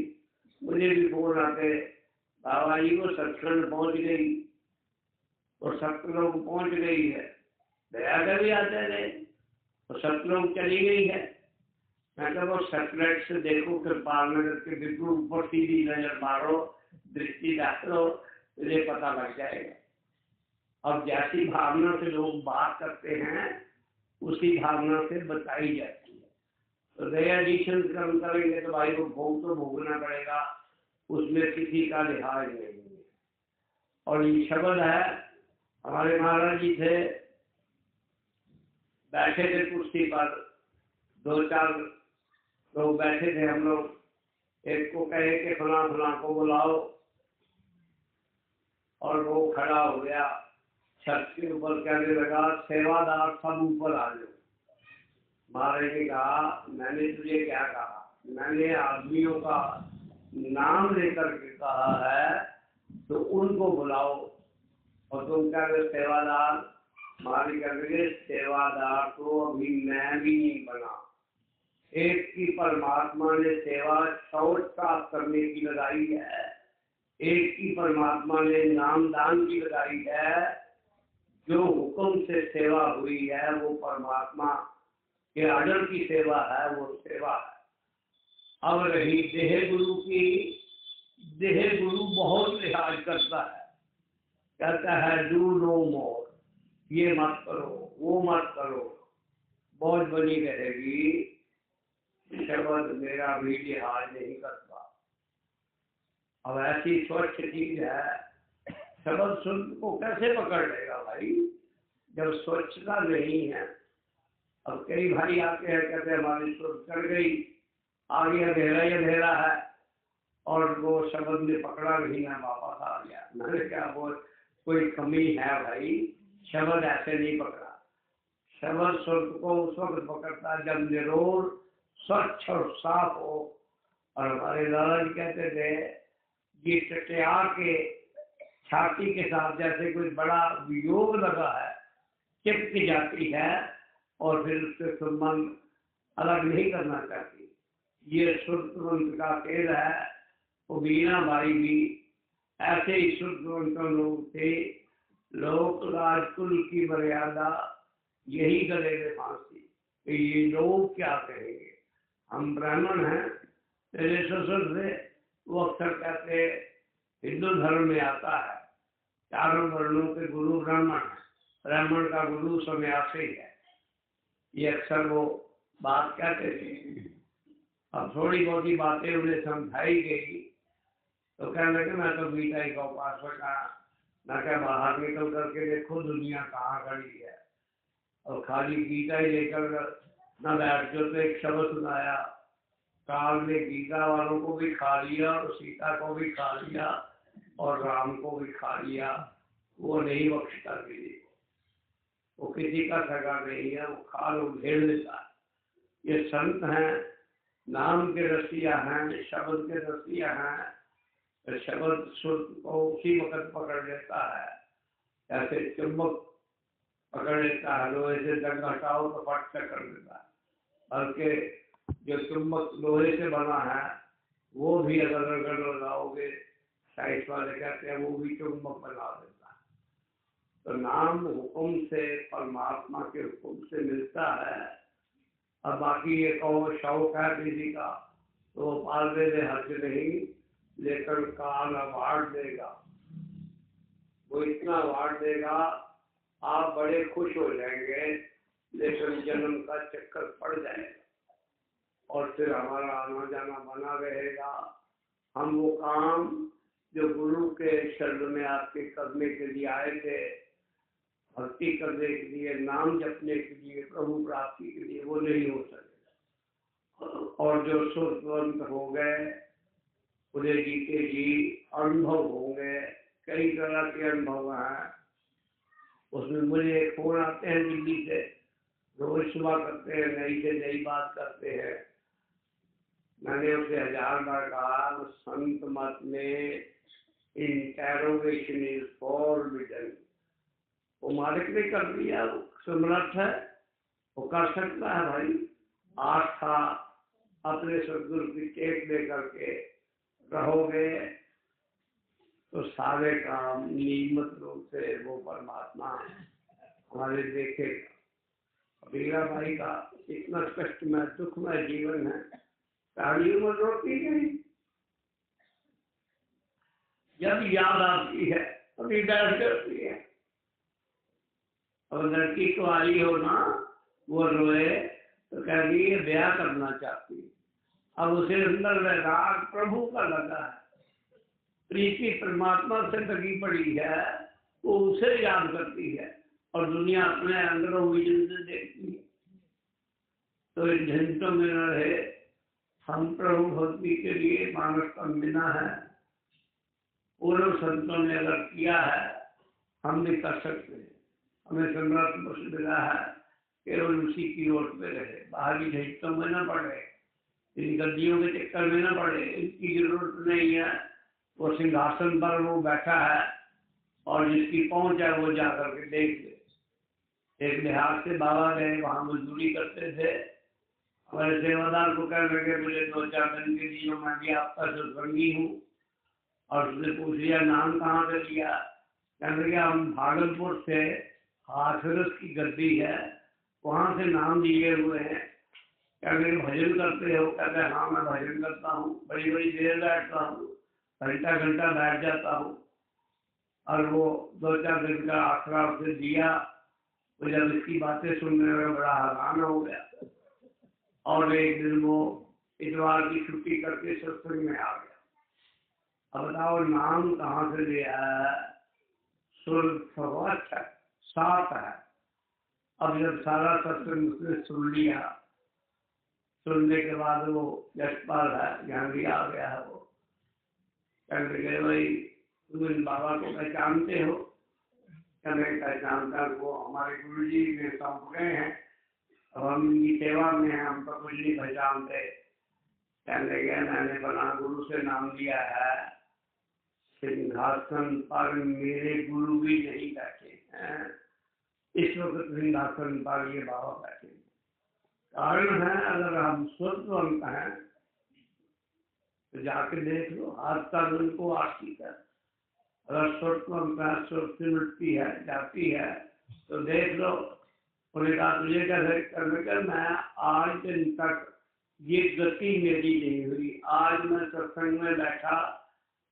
मुझे भी फोन आते बाबा जी को सत्संग पहुंच गई और सतलोक पहुंच गई है। दया भी आते थे तो सतलोक चली गई है। मैं तो वो सैटेलाइट से देखो कृपाल नगर के बिल्कुल ऊपर सीधी नजर मारो, दृष्टि डालो, तुझे पता लग जाएगा। अब जैसी भावना से लोग बात करते हैं उसी भावना से बताई जाती है। तो दया एडिशन कर्म करेंगे तो भाई को भोग तो भोगना पड़ेगा, उसमें किसी का लिहाज नहीं है। और ये शब्द है, हमारे महाराज जी थे, बैठे थे कुर्सी पर, 2-4 लोग बैठे थे, हम लोग एक को कहे कि फला फला को बुलाओ, और वो खड़ा हो गया छत के ऊपर, कहने लगा सेवादार सब ऊपर आ जाओ। महाराज ने कहा मैंने तुझे क्या कहा, मैंने आदमियों का नाम लेकर के कहा है तो उनको बुलाओ, और तुम कह रहे सेवादार। महाराज कह रहे सेवादार तो अभी मैं भी नहीं बना। एक की परमात्मा ने सेवा शौच साफ करने की लगाई है, एक की परमात्मा ने नामदान की लगाई है। जो हुक्म से सेवा हुई है वो परमात्मा के आर्डर की सेवा है, वो सेवा है। अब रही देह गुरु की, देह गुरु बहुत लिहाज करता है, कहता है डू नो मोर, ये मत करो वो मत करो, बहुत बनी रहेगी, शब्द मेरा भी लिहाज नहीं करता। अब ऐसी स्वच्छ चीज है, शब्द शुद्ध को कैसे पकड़ लेगा भाई जब स्वच्छता नहीं है। अब कई भाई आते हैं, कहते हैं हमारी शुद्ध कर गई, आगे अंधेरा ही अंधेरा है, और वो शब्द ने पकड़ा नहीं है, वापस आ गया। मैंने क्या वो कोई कमी है भाई, शब्द ऐसे नहीं पकड़ा। शब्द शुद्ध को उस वक्त पकड़ता है जब निरोध स्वच्छ और साफ हो। और हमारे दादाजी कहते थे ये टटिया के छाती के साथ जैसे कोई बड़ा वियोग लगा है, चिपक जाती है और फिर उससे संबंध अलग नहीं करना चाहती। ये शुद्धवंत का खेल है। वो बीना भाई भी ऐसे ही शुद्धवंत लोग थे। लोक राजकुल की मर्यादा यही गले में फांसी कि ये लोग क्या कहेंगे, हम ब्राह्मण हैं। मेरे ससुर से वो अक्सर कहते हिंदू धर्म में आता है चारों वर्णों के गुरु ब्राह्मण है, ब्राह्मण का गुरु सन्यासी है, ये अक्सर वो बात कहते थे। अब थोड़ी बहुत ही बातें उन्हें समझाई गई तो कहने लगे मैं तो गीता ही का उपासक है। मैं क्या बाहर निकल करके देखो दुनिया कहाँ खड़ी है, और खाली गीता ही लेकर न बैठ जो। तो एक शब्द सुनाया, काल ने गीता वालों को भी खा लिया और सीता को भी खा लिया और राम को भी खा लिया, वो नहीं बख्शता किसी को, वो किसी का सगा नहीं है, वो खा लो घेर लेता है। ये संत हैं, नाम के रसिया हैं, शब्द के रसिया हैं। तो शब्द शुद्ध को उसी वक्त पकड़ लेता है, ऐसे चुंबक पकड़ लेता है, लोहे से जंग हटाओ तो फट से कर देता है। बल्कि जो चुंबक लोहे से बना है वो भी अगर रगड़ लगाओगे, साइंस वाले कहते हैं, वो भी चुंबक बना देता है। तो नाम हुक्म से, परमात्मा के हुक्म से मिलता है। अब बाकी ये कहो शौक है किसी का तो वो पाल दे दे, हर्ज नहीं, लेकर काल अवार्ड देगा, वो इतना अवार्ड देगा आप बड़े खुश हो जाएंगे, लेकिन जन्म का चक्कर पड़ जाएगा और फिर हमारा आना जाना बना रहेगा। हम वो काम जो गुरु के शरण में आपके करने के लिए आए थे, भक्ति करने के लिए, नाम जपने के लिए, प्रभु प्राप्ति के लिए, वो नहीं हो सकेगा। और जो शुद्धवंत हो गए उदय जी के जी अनुभव होंगे, कई तरह के अनुभव हैं। उसमें मुझे फोन आते हैं दिल्ली से, रोज सुबह करते हैं, नई से नई बात करते हैं। मैंने उसे 1000 बार कहा संत मत में इंटेरोगेशन इज फॉरबिडन। वो मालिक ने कर दिया, वो समर्थ है, वो कर सकता है भाई। आस्था अपने सदगुरु की टेक दे करके रहोगे तो सारे काम नियमित रूप से वो परमात्मा हमारे देखेगा। मीरा भाई का इतना कष्टमय दुखमय जीवन है, सारी उम्र रोती गई। जब याद आती है अभी बैठ करती है, और लड़की को आई हो ना वो रोए तो कह रही है ब्याह करना चाहती है। अब उसे अंदर राग प्रभु का लगा है, प्रीति परमात्मा से लगी पड़ी है, वो उसे याद करती है और दुनिया अपने अंदरों विजन से देखती है। तो इन झंझटों में न रहे, हम प्रभु भक्ति के लिए मानस का मिला है, पूर्व संतों ने अगर किया है हम भी कर सकते हैं। हमें सम्राट बस मिला है, केवल उसी की ओर पे रहे, बाहरी झंझटों में न पड़े, इन गद्दियों के चक्कर में न पड़े, इनकी जरूरत नहीं है। वो सिंहासन पर वो बैठा है और जिसकी पहुंच है वो जाकर के देख ले। एक बिहार से बाबा गए, वहां मजदूरी करते थे, हमारे सेवादार को कहने लगे मुझे 2-4 दिन के लिए मैं भी आपका सत्संगी हूँ। और उसने पूछ लिया नाम कहाँ से लिया, कहने लगे हम भागलपुर से, हाथरस की गद्दी है वहां से नाम लिए हुए हैं। कहने भजन करते हो, कहते हाँ मैं भजन करता हूँ, बड़ी बड़ी देर बैठता हूँ। घंटा घंटा बैठ जाता हूँ। और वो 2-4 दिन का आखिरा उसे दिया, तो जब इसकी बातें सुनने में बड़ा हैरान हो गया। और एक दिन वो इतवार की छुट्टी करके सत्संग में आ गया। अब बताओ नाम कहाँ से लिया है? सुर सर्वस्व है, साथ है। अब जब सारा सत्संग उसने सुन लिया, सुनने के बाद वो यशपाल है, यहाँ भी आ गया है। वो कहने लगे, भाई तुम इन बाबा को पहचानते हो? कहने पहचानता, वो हमारे गुरु जी ने सौंप गए हैं, अब हम इनकी सेवा में हैं, हम तो कुछ नहीं पहचानते। कहने लगे, मैंने बना गुरु से नाम लिया है, सिंहासन पर मेरे गुरु भी नहीं बैठे हैं। इस वक्त सिंहासन पर ये बाबा बैठे हैं। कारण है, अगर हम स्वतंत्र हैं तो जाके देख लो, आज तक उनको आशिक है। अगर स्वतंत्र मिटती है, जाती है, तो देख लो। उन्हें कहा तुझे कैसे करने का? मैं आज दिन तक ये गति मेरी नहीं हुई। आज मैं सत्संग में बैठा,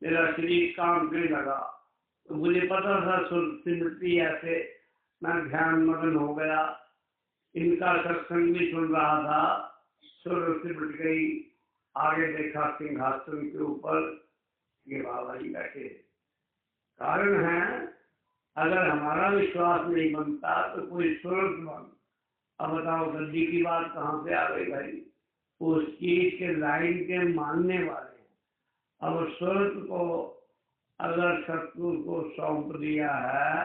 मेरा शरीर काम नहीं लगा, तो मुझे पता था सिमरती ऐसे, मैं ध्यान मगन हो गया। इनका सत्संग भी सुन रहा था, सुर सिमट गई। आगे देखा सिंहासन के ऊपर ये बाबा जी बैठे। कारण है, अगर हमारा विश्वास नहीं बनता तो कोई सूरत बन। अब बताओ गद्दी की बात कहाँ से आ गई भाई? उस चीज के लाइन के मानने वाले हैं। अब सूरत को अगर सतगुरु को सौंप दिया है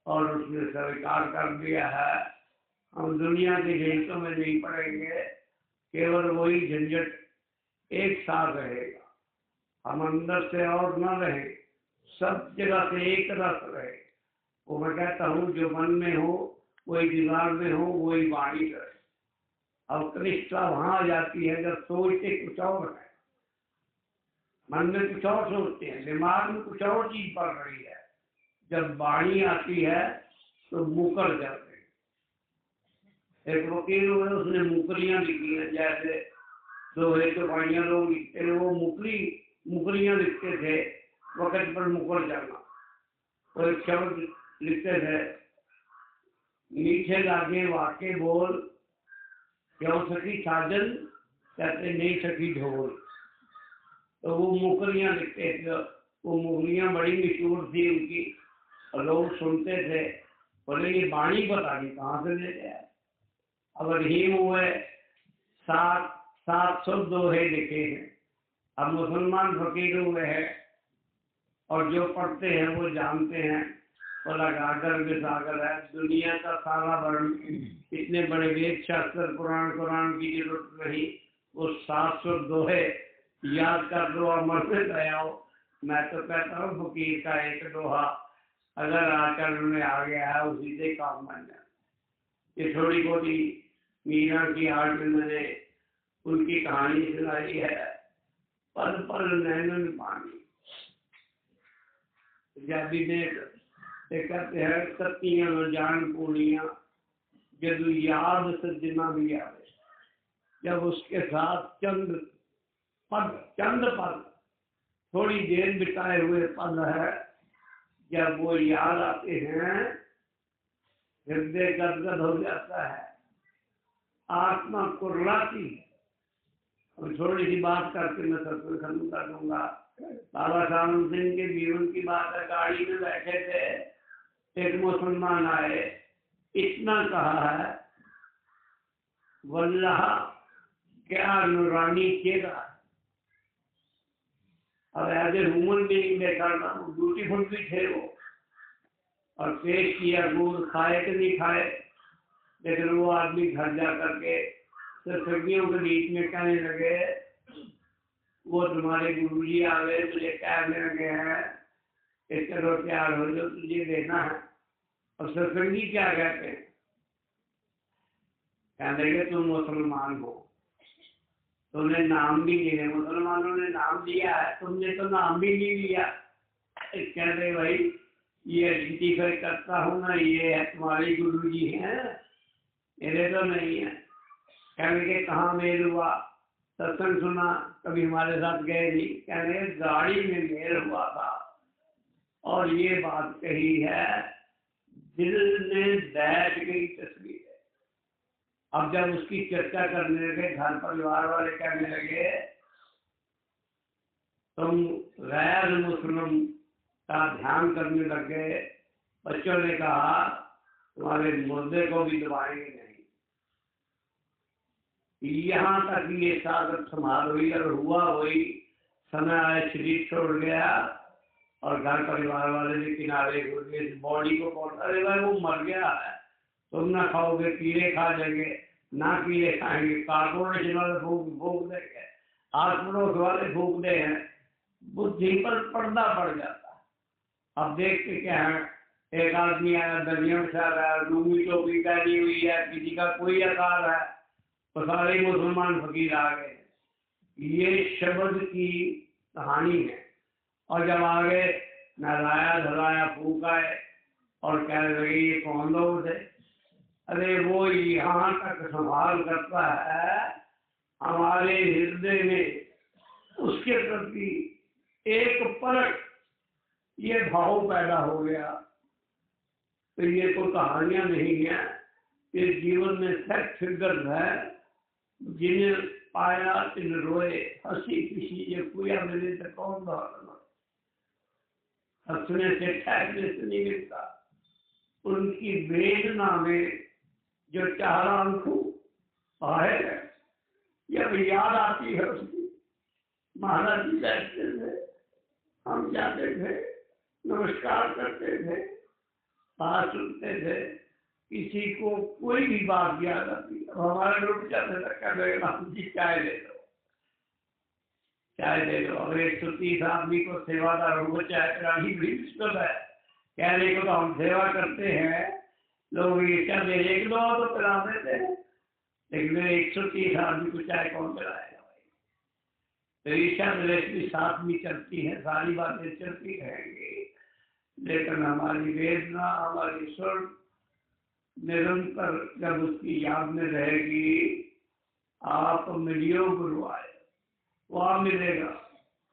और उसने स्वीकार कर दिया है, हम दुनिया के झंझटों में नहीं पड़ेंगे। केवल वही झंझट एक साथ रहेगा। हम अंदर से और न रहे, सब जगह से एक रस रहे। वो मैं कहता हूँ, जो मन में हो वही दिमाग में हो, वही वाणी रहे। अब कृष्णा वहां आ जाती है जब सोचते कुछ और है, मन में कुछ और सोचते हैं, दिमाग में कुछ और चीज पड़ रही है। जब वाणी आती है तो मुकर जाते हैं। एक वकील हुए, उसने मुकरियां लिखी हैं, जैसे दोहे तो वाणियां लोग लिखते हैं, वो मुकरियां लिखते थे, वक्त पर मुकर जाना। और एक शब्द लिखते थे, मीठे लागे वाके बोल, क्यों सखी साजन, कहते नहीं सखी ढोल। तो वो मुकरियां लिखते थे। वो मुकरियां बड़ी मशहूर थी उनकी, और लोग सुनते थे, बोले ये वाणी पता नहीं कहाँ से ले गया। अब रहीम हुए 700 दोहे लिखे हैं। अब मुसलमान फकीर हुए हैं, और जो पढ़ते हैं वो जानते हैं, बोला गागर में सागर है। दुनिया का सारा वर्ण, इतने बड़े वेद शास्त्र कुरान की जरूरत नहीं। वो 700 दोहे याद कर लो, अमर में दयाओ। मैं तो कहता हूँ फकीर का एक दोहा अगर आचरण में आ गया है, उसी से काम बन जाए। ये थोड़ी बोली मीरा की आर्ट में मैंने उनकी कहानी सुनाई है, पल पल नैनन पानी। पंजाबी में कहते हैं, सत्तियां न जान पूनियां, जदू याद सजना भी आवे। जब उसके साथ चंद पल थोड़ी देर बिताए हुए पल है, जब वो याद आते हैं, हृदय गदगद हो जाता है, आत्मा कुर्राती। और थोड़ी सी बात करके मैं सत्संग खत्म कर दूंगा। बाबा सावन सिंह के जीवन की बात है। गाड़ी में बैठे थे, एक मुसलमान आए, इतना कहा है, वल्लाह क्या नूरानी चेहरा। अब एज ए ह्यूमन बीइंग देखा ना, ब्यूटीफुल भी थे वो। और पेश किया, गुड़ खाए कि नहीं खाए, लेकिन वो आदमी घर जा करके सत्संगियों के बीच में कहने लगे, वो तुम्हारे गुरुजी आ गए, तुझे कहने लगे हैं कि चलो तैयार हो जाओ, तुझे देना है। और सत्संगी क्या कहते हैं? कहने लगे तुम मुसलमान हो, तुमने नाम भी लिए, मुसलमानों ने नाम लिया है, तुमने तो नाम भी नहीं लिया। कहते भाई ये आइडेंटिफाई करता हूँ ना, ये है तुम्हारे गुरुजी हैं, मेरे तो नहीं है। कहने के कहाँ मेल हुआ? सत्संग सुना, कभी हमारे साथ गए नहीं। कहने गाड़ी में मेल हुआ था और ये बात कही है, दिल में बैठ गई तस्वीर है। अब जब उसकी चर्चा करने लगे, घर परिवार वाले कहने लगे तुम गैर मुस्लिम का ध्यान करने लग गए। बच्चों ने कहा तुम्हारे मुर्दे को भी दबाएंगे नहीं। यहाँ तक ये सागर संभाल हुई और हुआ वही, समय आए शरीर छोड़ गया और घर परिवार वाले भी किनारे हो गए। बॉडी को कौन, अरे भाई वो मर गया है, तुम ना खाओगे, कीड़े खा जाएंगे, ना कीड़े खाएंगे, कारपोरेशन वाले फूक देंगे, आस पड़ोस वाले फूक दे हैं, बुद्धि पर पर्दा पड़ जाता है। अब देखते क्या है, एक आदमी आया दरिया से आ रहा है, लूंगी टोपी पहनी हुई है, किसी का कोई आकार है, तो सारे मुसलमान फकीर आ गए। ये शब्द की कहानी है। और जब आगे नहलाया धलाया फूकाए और कहने लगे ये कौन लोग थे। अरे वो यहाँ तक संभाल करता है, हमारे हृदय में उसके प्रति एक परख ये भाव पैदा हो गया। तो ये तो कहानियां नहीं है, ये जीवन में फैक्ट फिगर है। जिन्हें पाया तिन रोए, हंसी किसी ये कुया मिले तो कौन दौड़ना, हंसने से ठहरने से नहीं मिलता। उनकी वेदना में जो चार आंखों आए जब याद आती है उसकी। महाराज जी बैठते थे, हम जाते थे, नमस्कार करते थे, बात सुनते थे, किसी को कोई भी बात याद आती। अब हमारे लोग जाते थे, कहते जी चाय ले लो, चाय ले लो। अगर 130 आदमी को सेवादारों को चाय पिलानी बड़ी मुश्किल है। कहने को तो हम सेवा करते हैं, लोग ईर्ष्या में एक दो तो पिला देते हैं, लेकिन 130 आदमी को चाय कौन पिलाएगा भाई। तो ईर्ष्या में साथ में चलती है, सारी बातें चलती रहेंगी, लेकिन हमारी वेदना, हमारी सुर निरंतर जब उसकी याद में रहेगी। आप मिलियो गुरु आए, वो आप मिलेगा,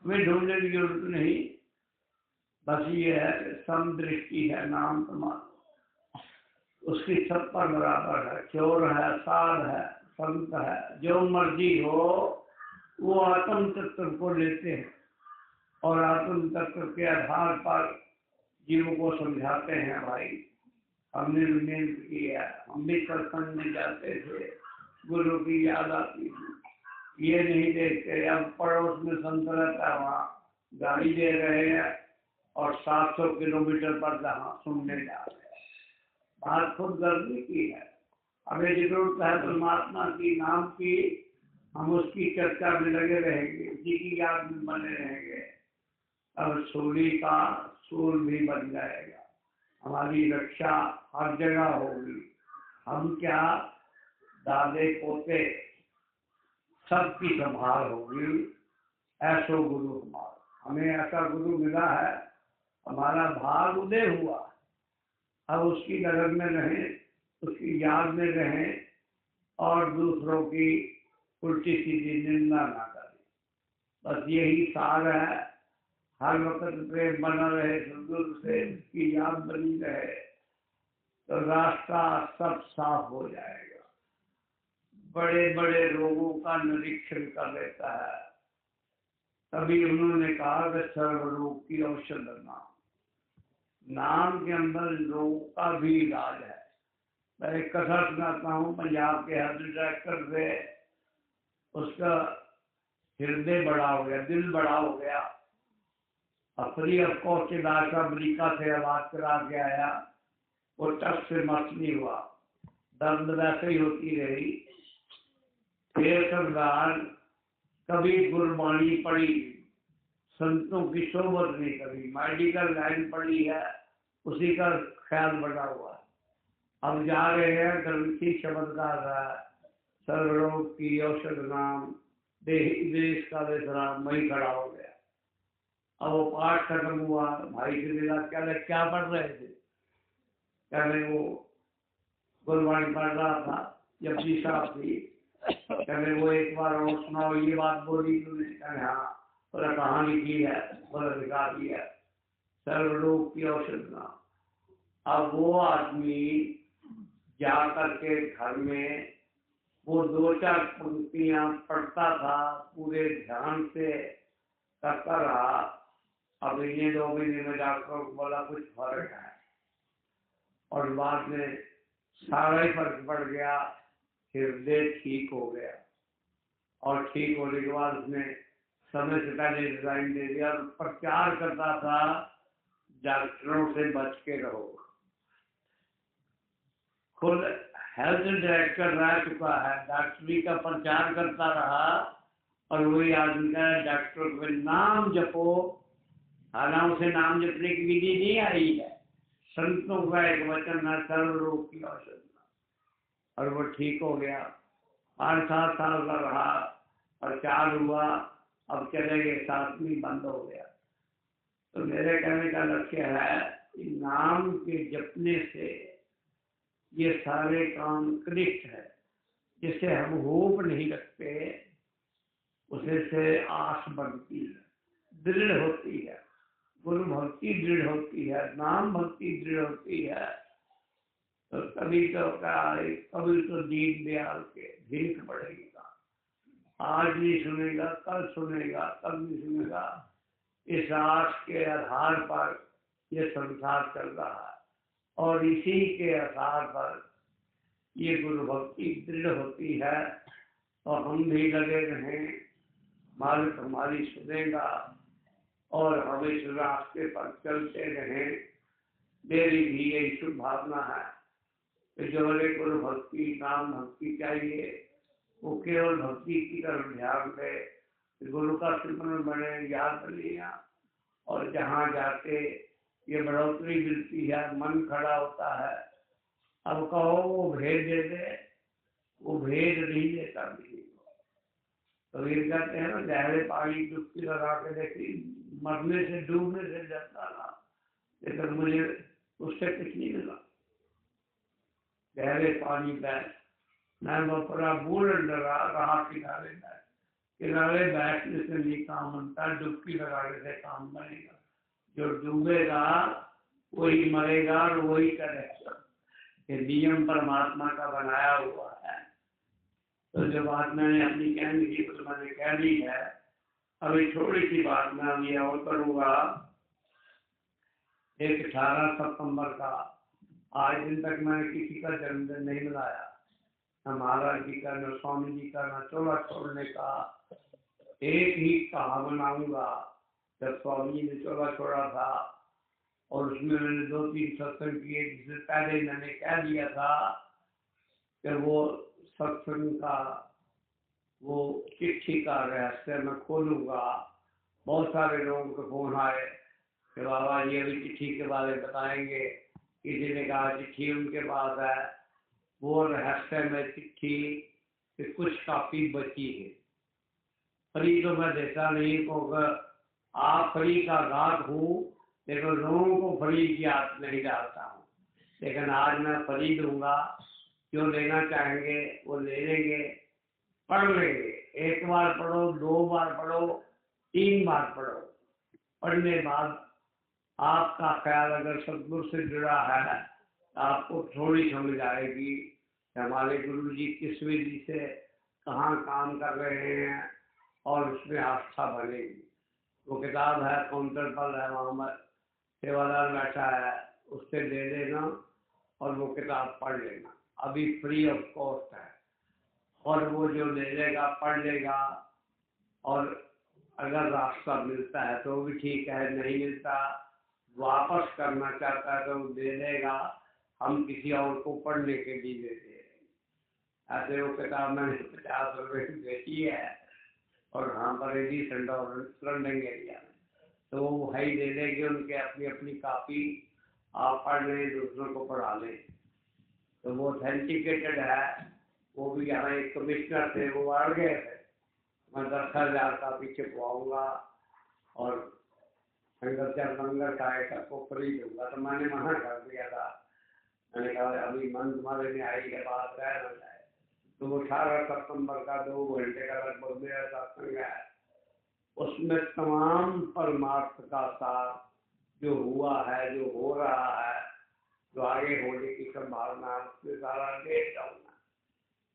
हमें ढूंढने की जरूरत नहीं। बस ये है समदृष्टि है, नाम तुम्हारा, उसकी सब पर बराबर है। चोर है, साध है, संत है, जो मर्जी हो, वो आत्म तत्व को लेते हैं और आत्म तत्व के आधार पर जीवों को समझाते हैं। भाई हमने मेहनत की है, हम भी सत्संग में जाते थे, गुरु की याद आती थी। ये नहीं देखते अब पड़ोस में संत रहता है, वहाँ गाड़ी दे रहे हैं और 700 किलोमीटर पर जहाँ सुनने जा रहे हैं। बात खुद गर्मी की है। हमें जरूरत है परमात्मा की, नाम की, हम उसकी चर्चा में लगे रहेंगे, उसी की याद में बने रहेंगे। अब सूली का सूल भी बन जाएगा, हमारी रक्षा हर जगह होगी। हम क्या, दादे पोते सबकी संभाल होगी। ऐसो गुरु हमारा, हमें ऐसा गुरु मिला है, हमारा भाग उदय हुआ। अब उसकी लगन में रहें, उसकी याद में रहें और दूसरों की उल्टी सीधी निंदा ना करें। बस यही सार है। हर वक्त प्रेम बना रहे सदगुरु से, उसकी याद बनी रहे, तो रास्ता सब साफ हो जाएगा। बड़े बड़े रोगों का निरीक्षण कर लेता है। तभी उन्होंने कहा कि सर्वरोग की औषध नाम, नाम के अंदर रोग का भी इलाज है। मैं एक कथा सुनाता हूँ। पंजाब के हेल्थ डायरेक्टर से, उसका हृदय बड़ा हो गया, दिल बड़ा हो गया, फ्री ऑफ कॉस्ट इलाज अमरीका से इलाज करा के आया, वो टच से मत नहीं हुआ, दर्द वैसे ही होती रही। फिर सरदार कभी गुरबाणी पढ़ी, संतों की सोबत नहीं करी, मेडिकल लाइन पढ़ी है, उसी का ख्याल बना हुआ है। अब जा रहे हैं, ग्रंथी शब्द गा रहा है, सर्वरोग की औषध नाम, देश का विश्राम, वही खड़ा हो गया। अब वो पाठ खत्म हुआ, भाई से मिला, क्या पढ़ रहे थे? क्या वो गुरबाणी पढ़ रहा था, जपजी साहब थी। कहने वो एक बार और सुनाओ, ये बात बोली तूने? कहने हाँ। बोला कहाँ लिखी है? बोला दिखा दी है, सर्वरोग की औषध नाम। अब वो आदमी जा करके घर में वो दो चार पंक्तियां पढ़ता था, पूरे ध्यान से करता रहा। अब इन्हें 2 महीने में डॉक्टर को बोला कुछ फर्क है, और बाद में सारा ही फर्क पड़ गया, हृदय ठीक हो गया। और ठीक होने के बाद उसने समय से पहले रिजाइन दे दिया और प्रचार करता था डॉक्टरों से बच के रहो। खुद हेल्थ डायरेक्टर रह चुका है, डॉक्टरी का प्रचार करता रहा, और वही आदमी का डॉक्टर को नाम जपो। हालांकि उसे नाम जपने की विधि नहीं आई है, संतों का एक वचन है, सर्व रोग की औषध, और वो ठीक हो गया। 5-7 साल का रहा, प्रचार हुआ, अब चले गए, सातवीं बंद हो गया। तो मेरे कहने का लक्ष्य है कि नाम के जपने से ये सारे काम क्लिष्ट है, जिसे हम होप नहीं रखते, उसे से आस बढ़ती है, दृढ़ होती है, गुरु भक्ति दृढ़ होती है, नाम भक्ति दृढ़ होती है। तो कभी तो दीन दयाल के भीख पड़ेगा, आज नहीं सुनेगा, कल सुनेगा, कल नहीं सुनेगा। इस आस के आधार पर ये संसार चल रहा है, और इसी के आधार पर ये गुरु भक्ति दृढ़ होती है। और हम भी लगे रहें, मालिक हमारी सुनेगा और हम इस रास्ते पर चलते रहें। मेरी भी यही शुभ भावना है कि जो हमें गुरु भक्ति नाम भक्ति चाहिए, वो केवल भक्ति की तरफ ध्यान दे, गुरु का सिमरन बने, याद बनिया, और जहाँ जाके ये बढ़ोतरी मिलती है, मन खड़ा होता है। अब कहो वो भेद दे दे, वो भेद नहीं देता किसी को। तो ये कहते हैं ना, गहरे पानी डुबकी लगा के देखी, मरने से डूबने से डरता था, लेकिन मुझे उससे कुछ नहीं मिला। गहरे पानी बैठ, मैं पूरा बूढ़ डरा रहा, किनारे बैठने से नहीं काम बनता, डुबकी लगाने से काम बनेगा। जो डूबेगा वही मरेगा और वही करेगा। ये नियम परमात्मा का बनाया हुआ है। तो जो बात मैंने अपनी कहने की तो मैंने कह दी है। अभी थोड़ी सी बात मैं अभी और करूँगा। एक 18 सितंबर का, आज दिन तक मैंने किसी का जन्मदिन नहीं मनाया, न महाराज जी का, न स्वामी जी का, न चोला छोड़ने का। एक ही कहा मनाऊंगा, जब स्वामी जी ने चोला छोड़ा था और उसमें मैंने 2-3 सत्संग किए, जिससे पहले मैंने कह दिया था कि वो सत्संग का वो चिट्ठी का रहस्य मैं खोलूंगा। बहुत सारे लोगों के फोन आए कि बाबा जी अभी चिट्ठी के बारे में बताएंगे। किसी ने कहा चिट्ठी उनके पास है, वो रहस्य में चिट्ठी कि कुछ काफी बची है। फ्री तो मैं देता नहीं, क्योंकि आप फ्री का घात हूँ, लेकिन लोगों को फ्री की आदत नहीं डालता हूँ। लेकिन आज मैं फ्री दूंगा, जो लेना चाहेंगे वो ले लेंगे, पढ़ लेंगे। 1 बार पढ़ो, 2 बार पढ़ो, 3 बार पढ़ो। पढ़ने बाद आपका ख्याल अगर सदगुरु से जुड़ा है तो आपको थोड़ी समझ आएगी कि हमारे गुरु जी किस विधि से कहाँ काम कर रहे हैं, और उसमें आस्था बनेगी। वो किताब है, काउंटर पर है, वहाँ सेवादार बैठा है, उससे ले लेना और वो किताब पढ़ लेना। अभी फ्री ऑफ कॉस्ट है, और वो जो ले लेगा पढ़ लेगा, और अगर रास्ता मिलता है तो भी ठीक है, नहीं मिलता वापस करना चाहता है तो दे देगा, हम किसी और को पढ़ने के लिए दे देंगे। ऐसे वो किताब मैंने 50 रुपये की बेची है, और हाँ बरेली लंदन एरिया में, तो वो भाई दे देंगे, उनके अपनी अपनी कापी, आप पढ़ लें, दूसरों को पढ़ा लें। तो वो ऑथेंटिकेटेड है। वो भी यहाँ एक कमिश्नर थे, वो आ गए थे, मैं 10,000 कापी छिपवाऊंगा और शंकरचार्य मंगल का एक को फ्री दूंगा। तो मैंने मना कर दिया था, मैंने कहा अभी मन तुम्हारे में आई है, बात रह न जाए। तो वो 18 सितंबर का 2 घंटे का लगभग मेरा सत्संग है। उसमें तमाम परमार्थ का सार जो हुआ है, जो हो रहा है, जो आगे होने की संभावना, उसमें सारा देख जाऊंगा।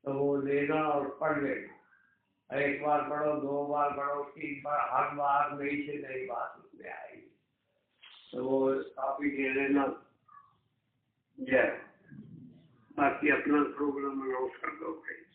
तो वो लेना और पढ़ लेना। एक बार पढ़ो, 2 बार पढ़ो, 3 बार, हर बार नई से नई बात उसमें आएगी। तो वो कॉपी ले लेना। जय। बाकी अपना प्रोग्राम अनाउंस कर दो भाई।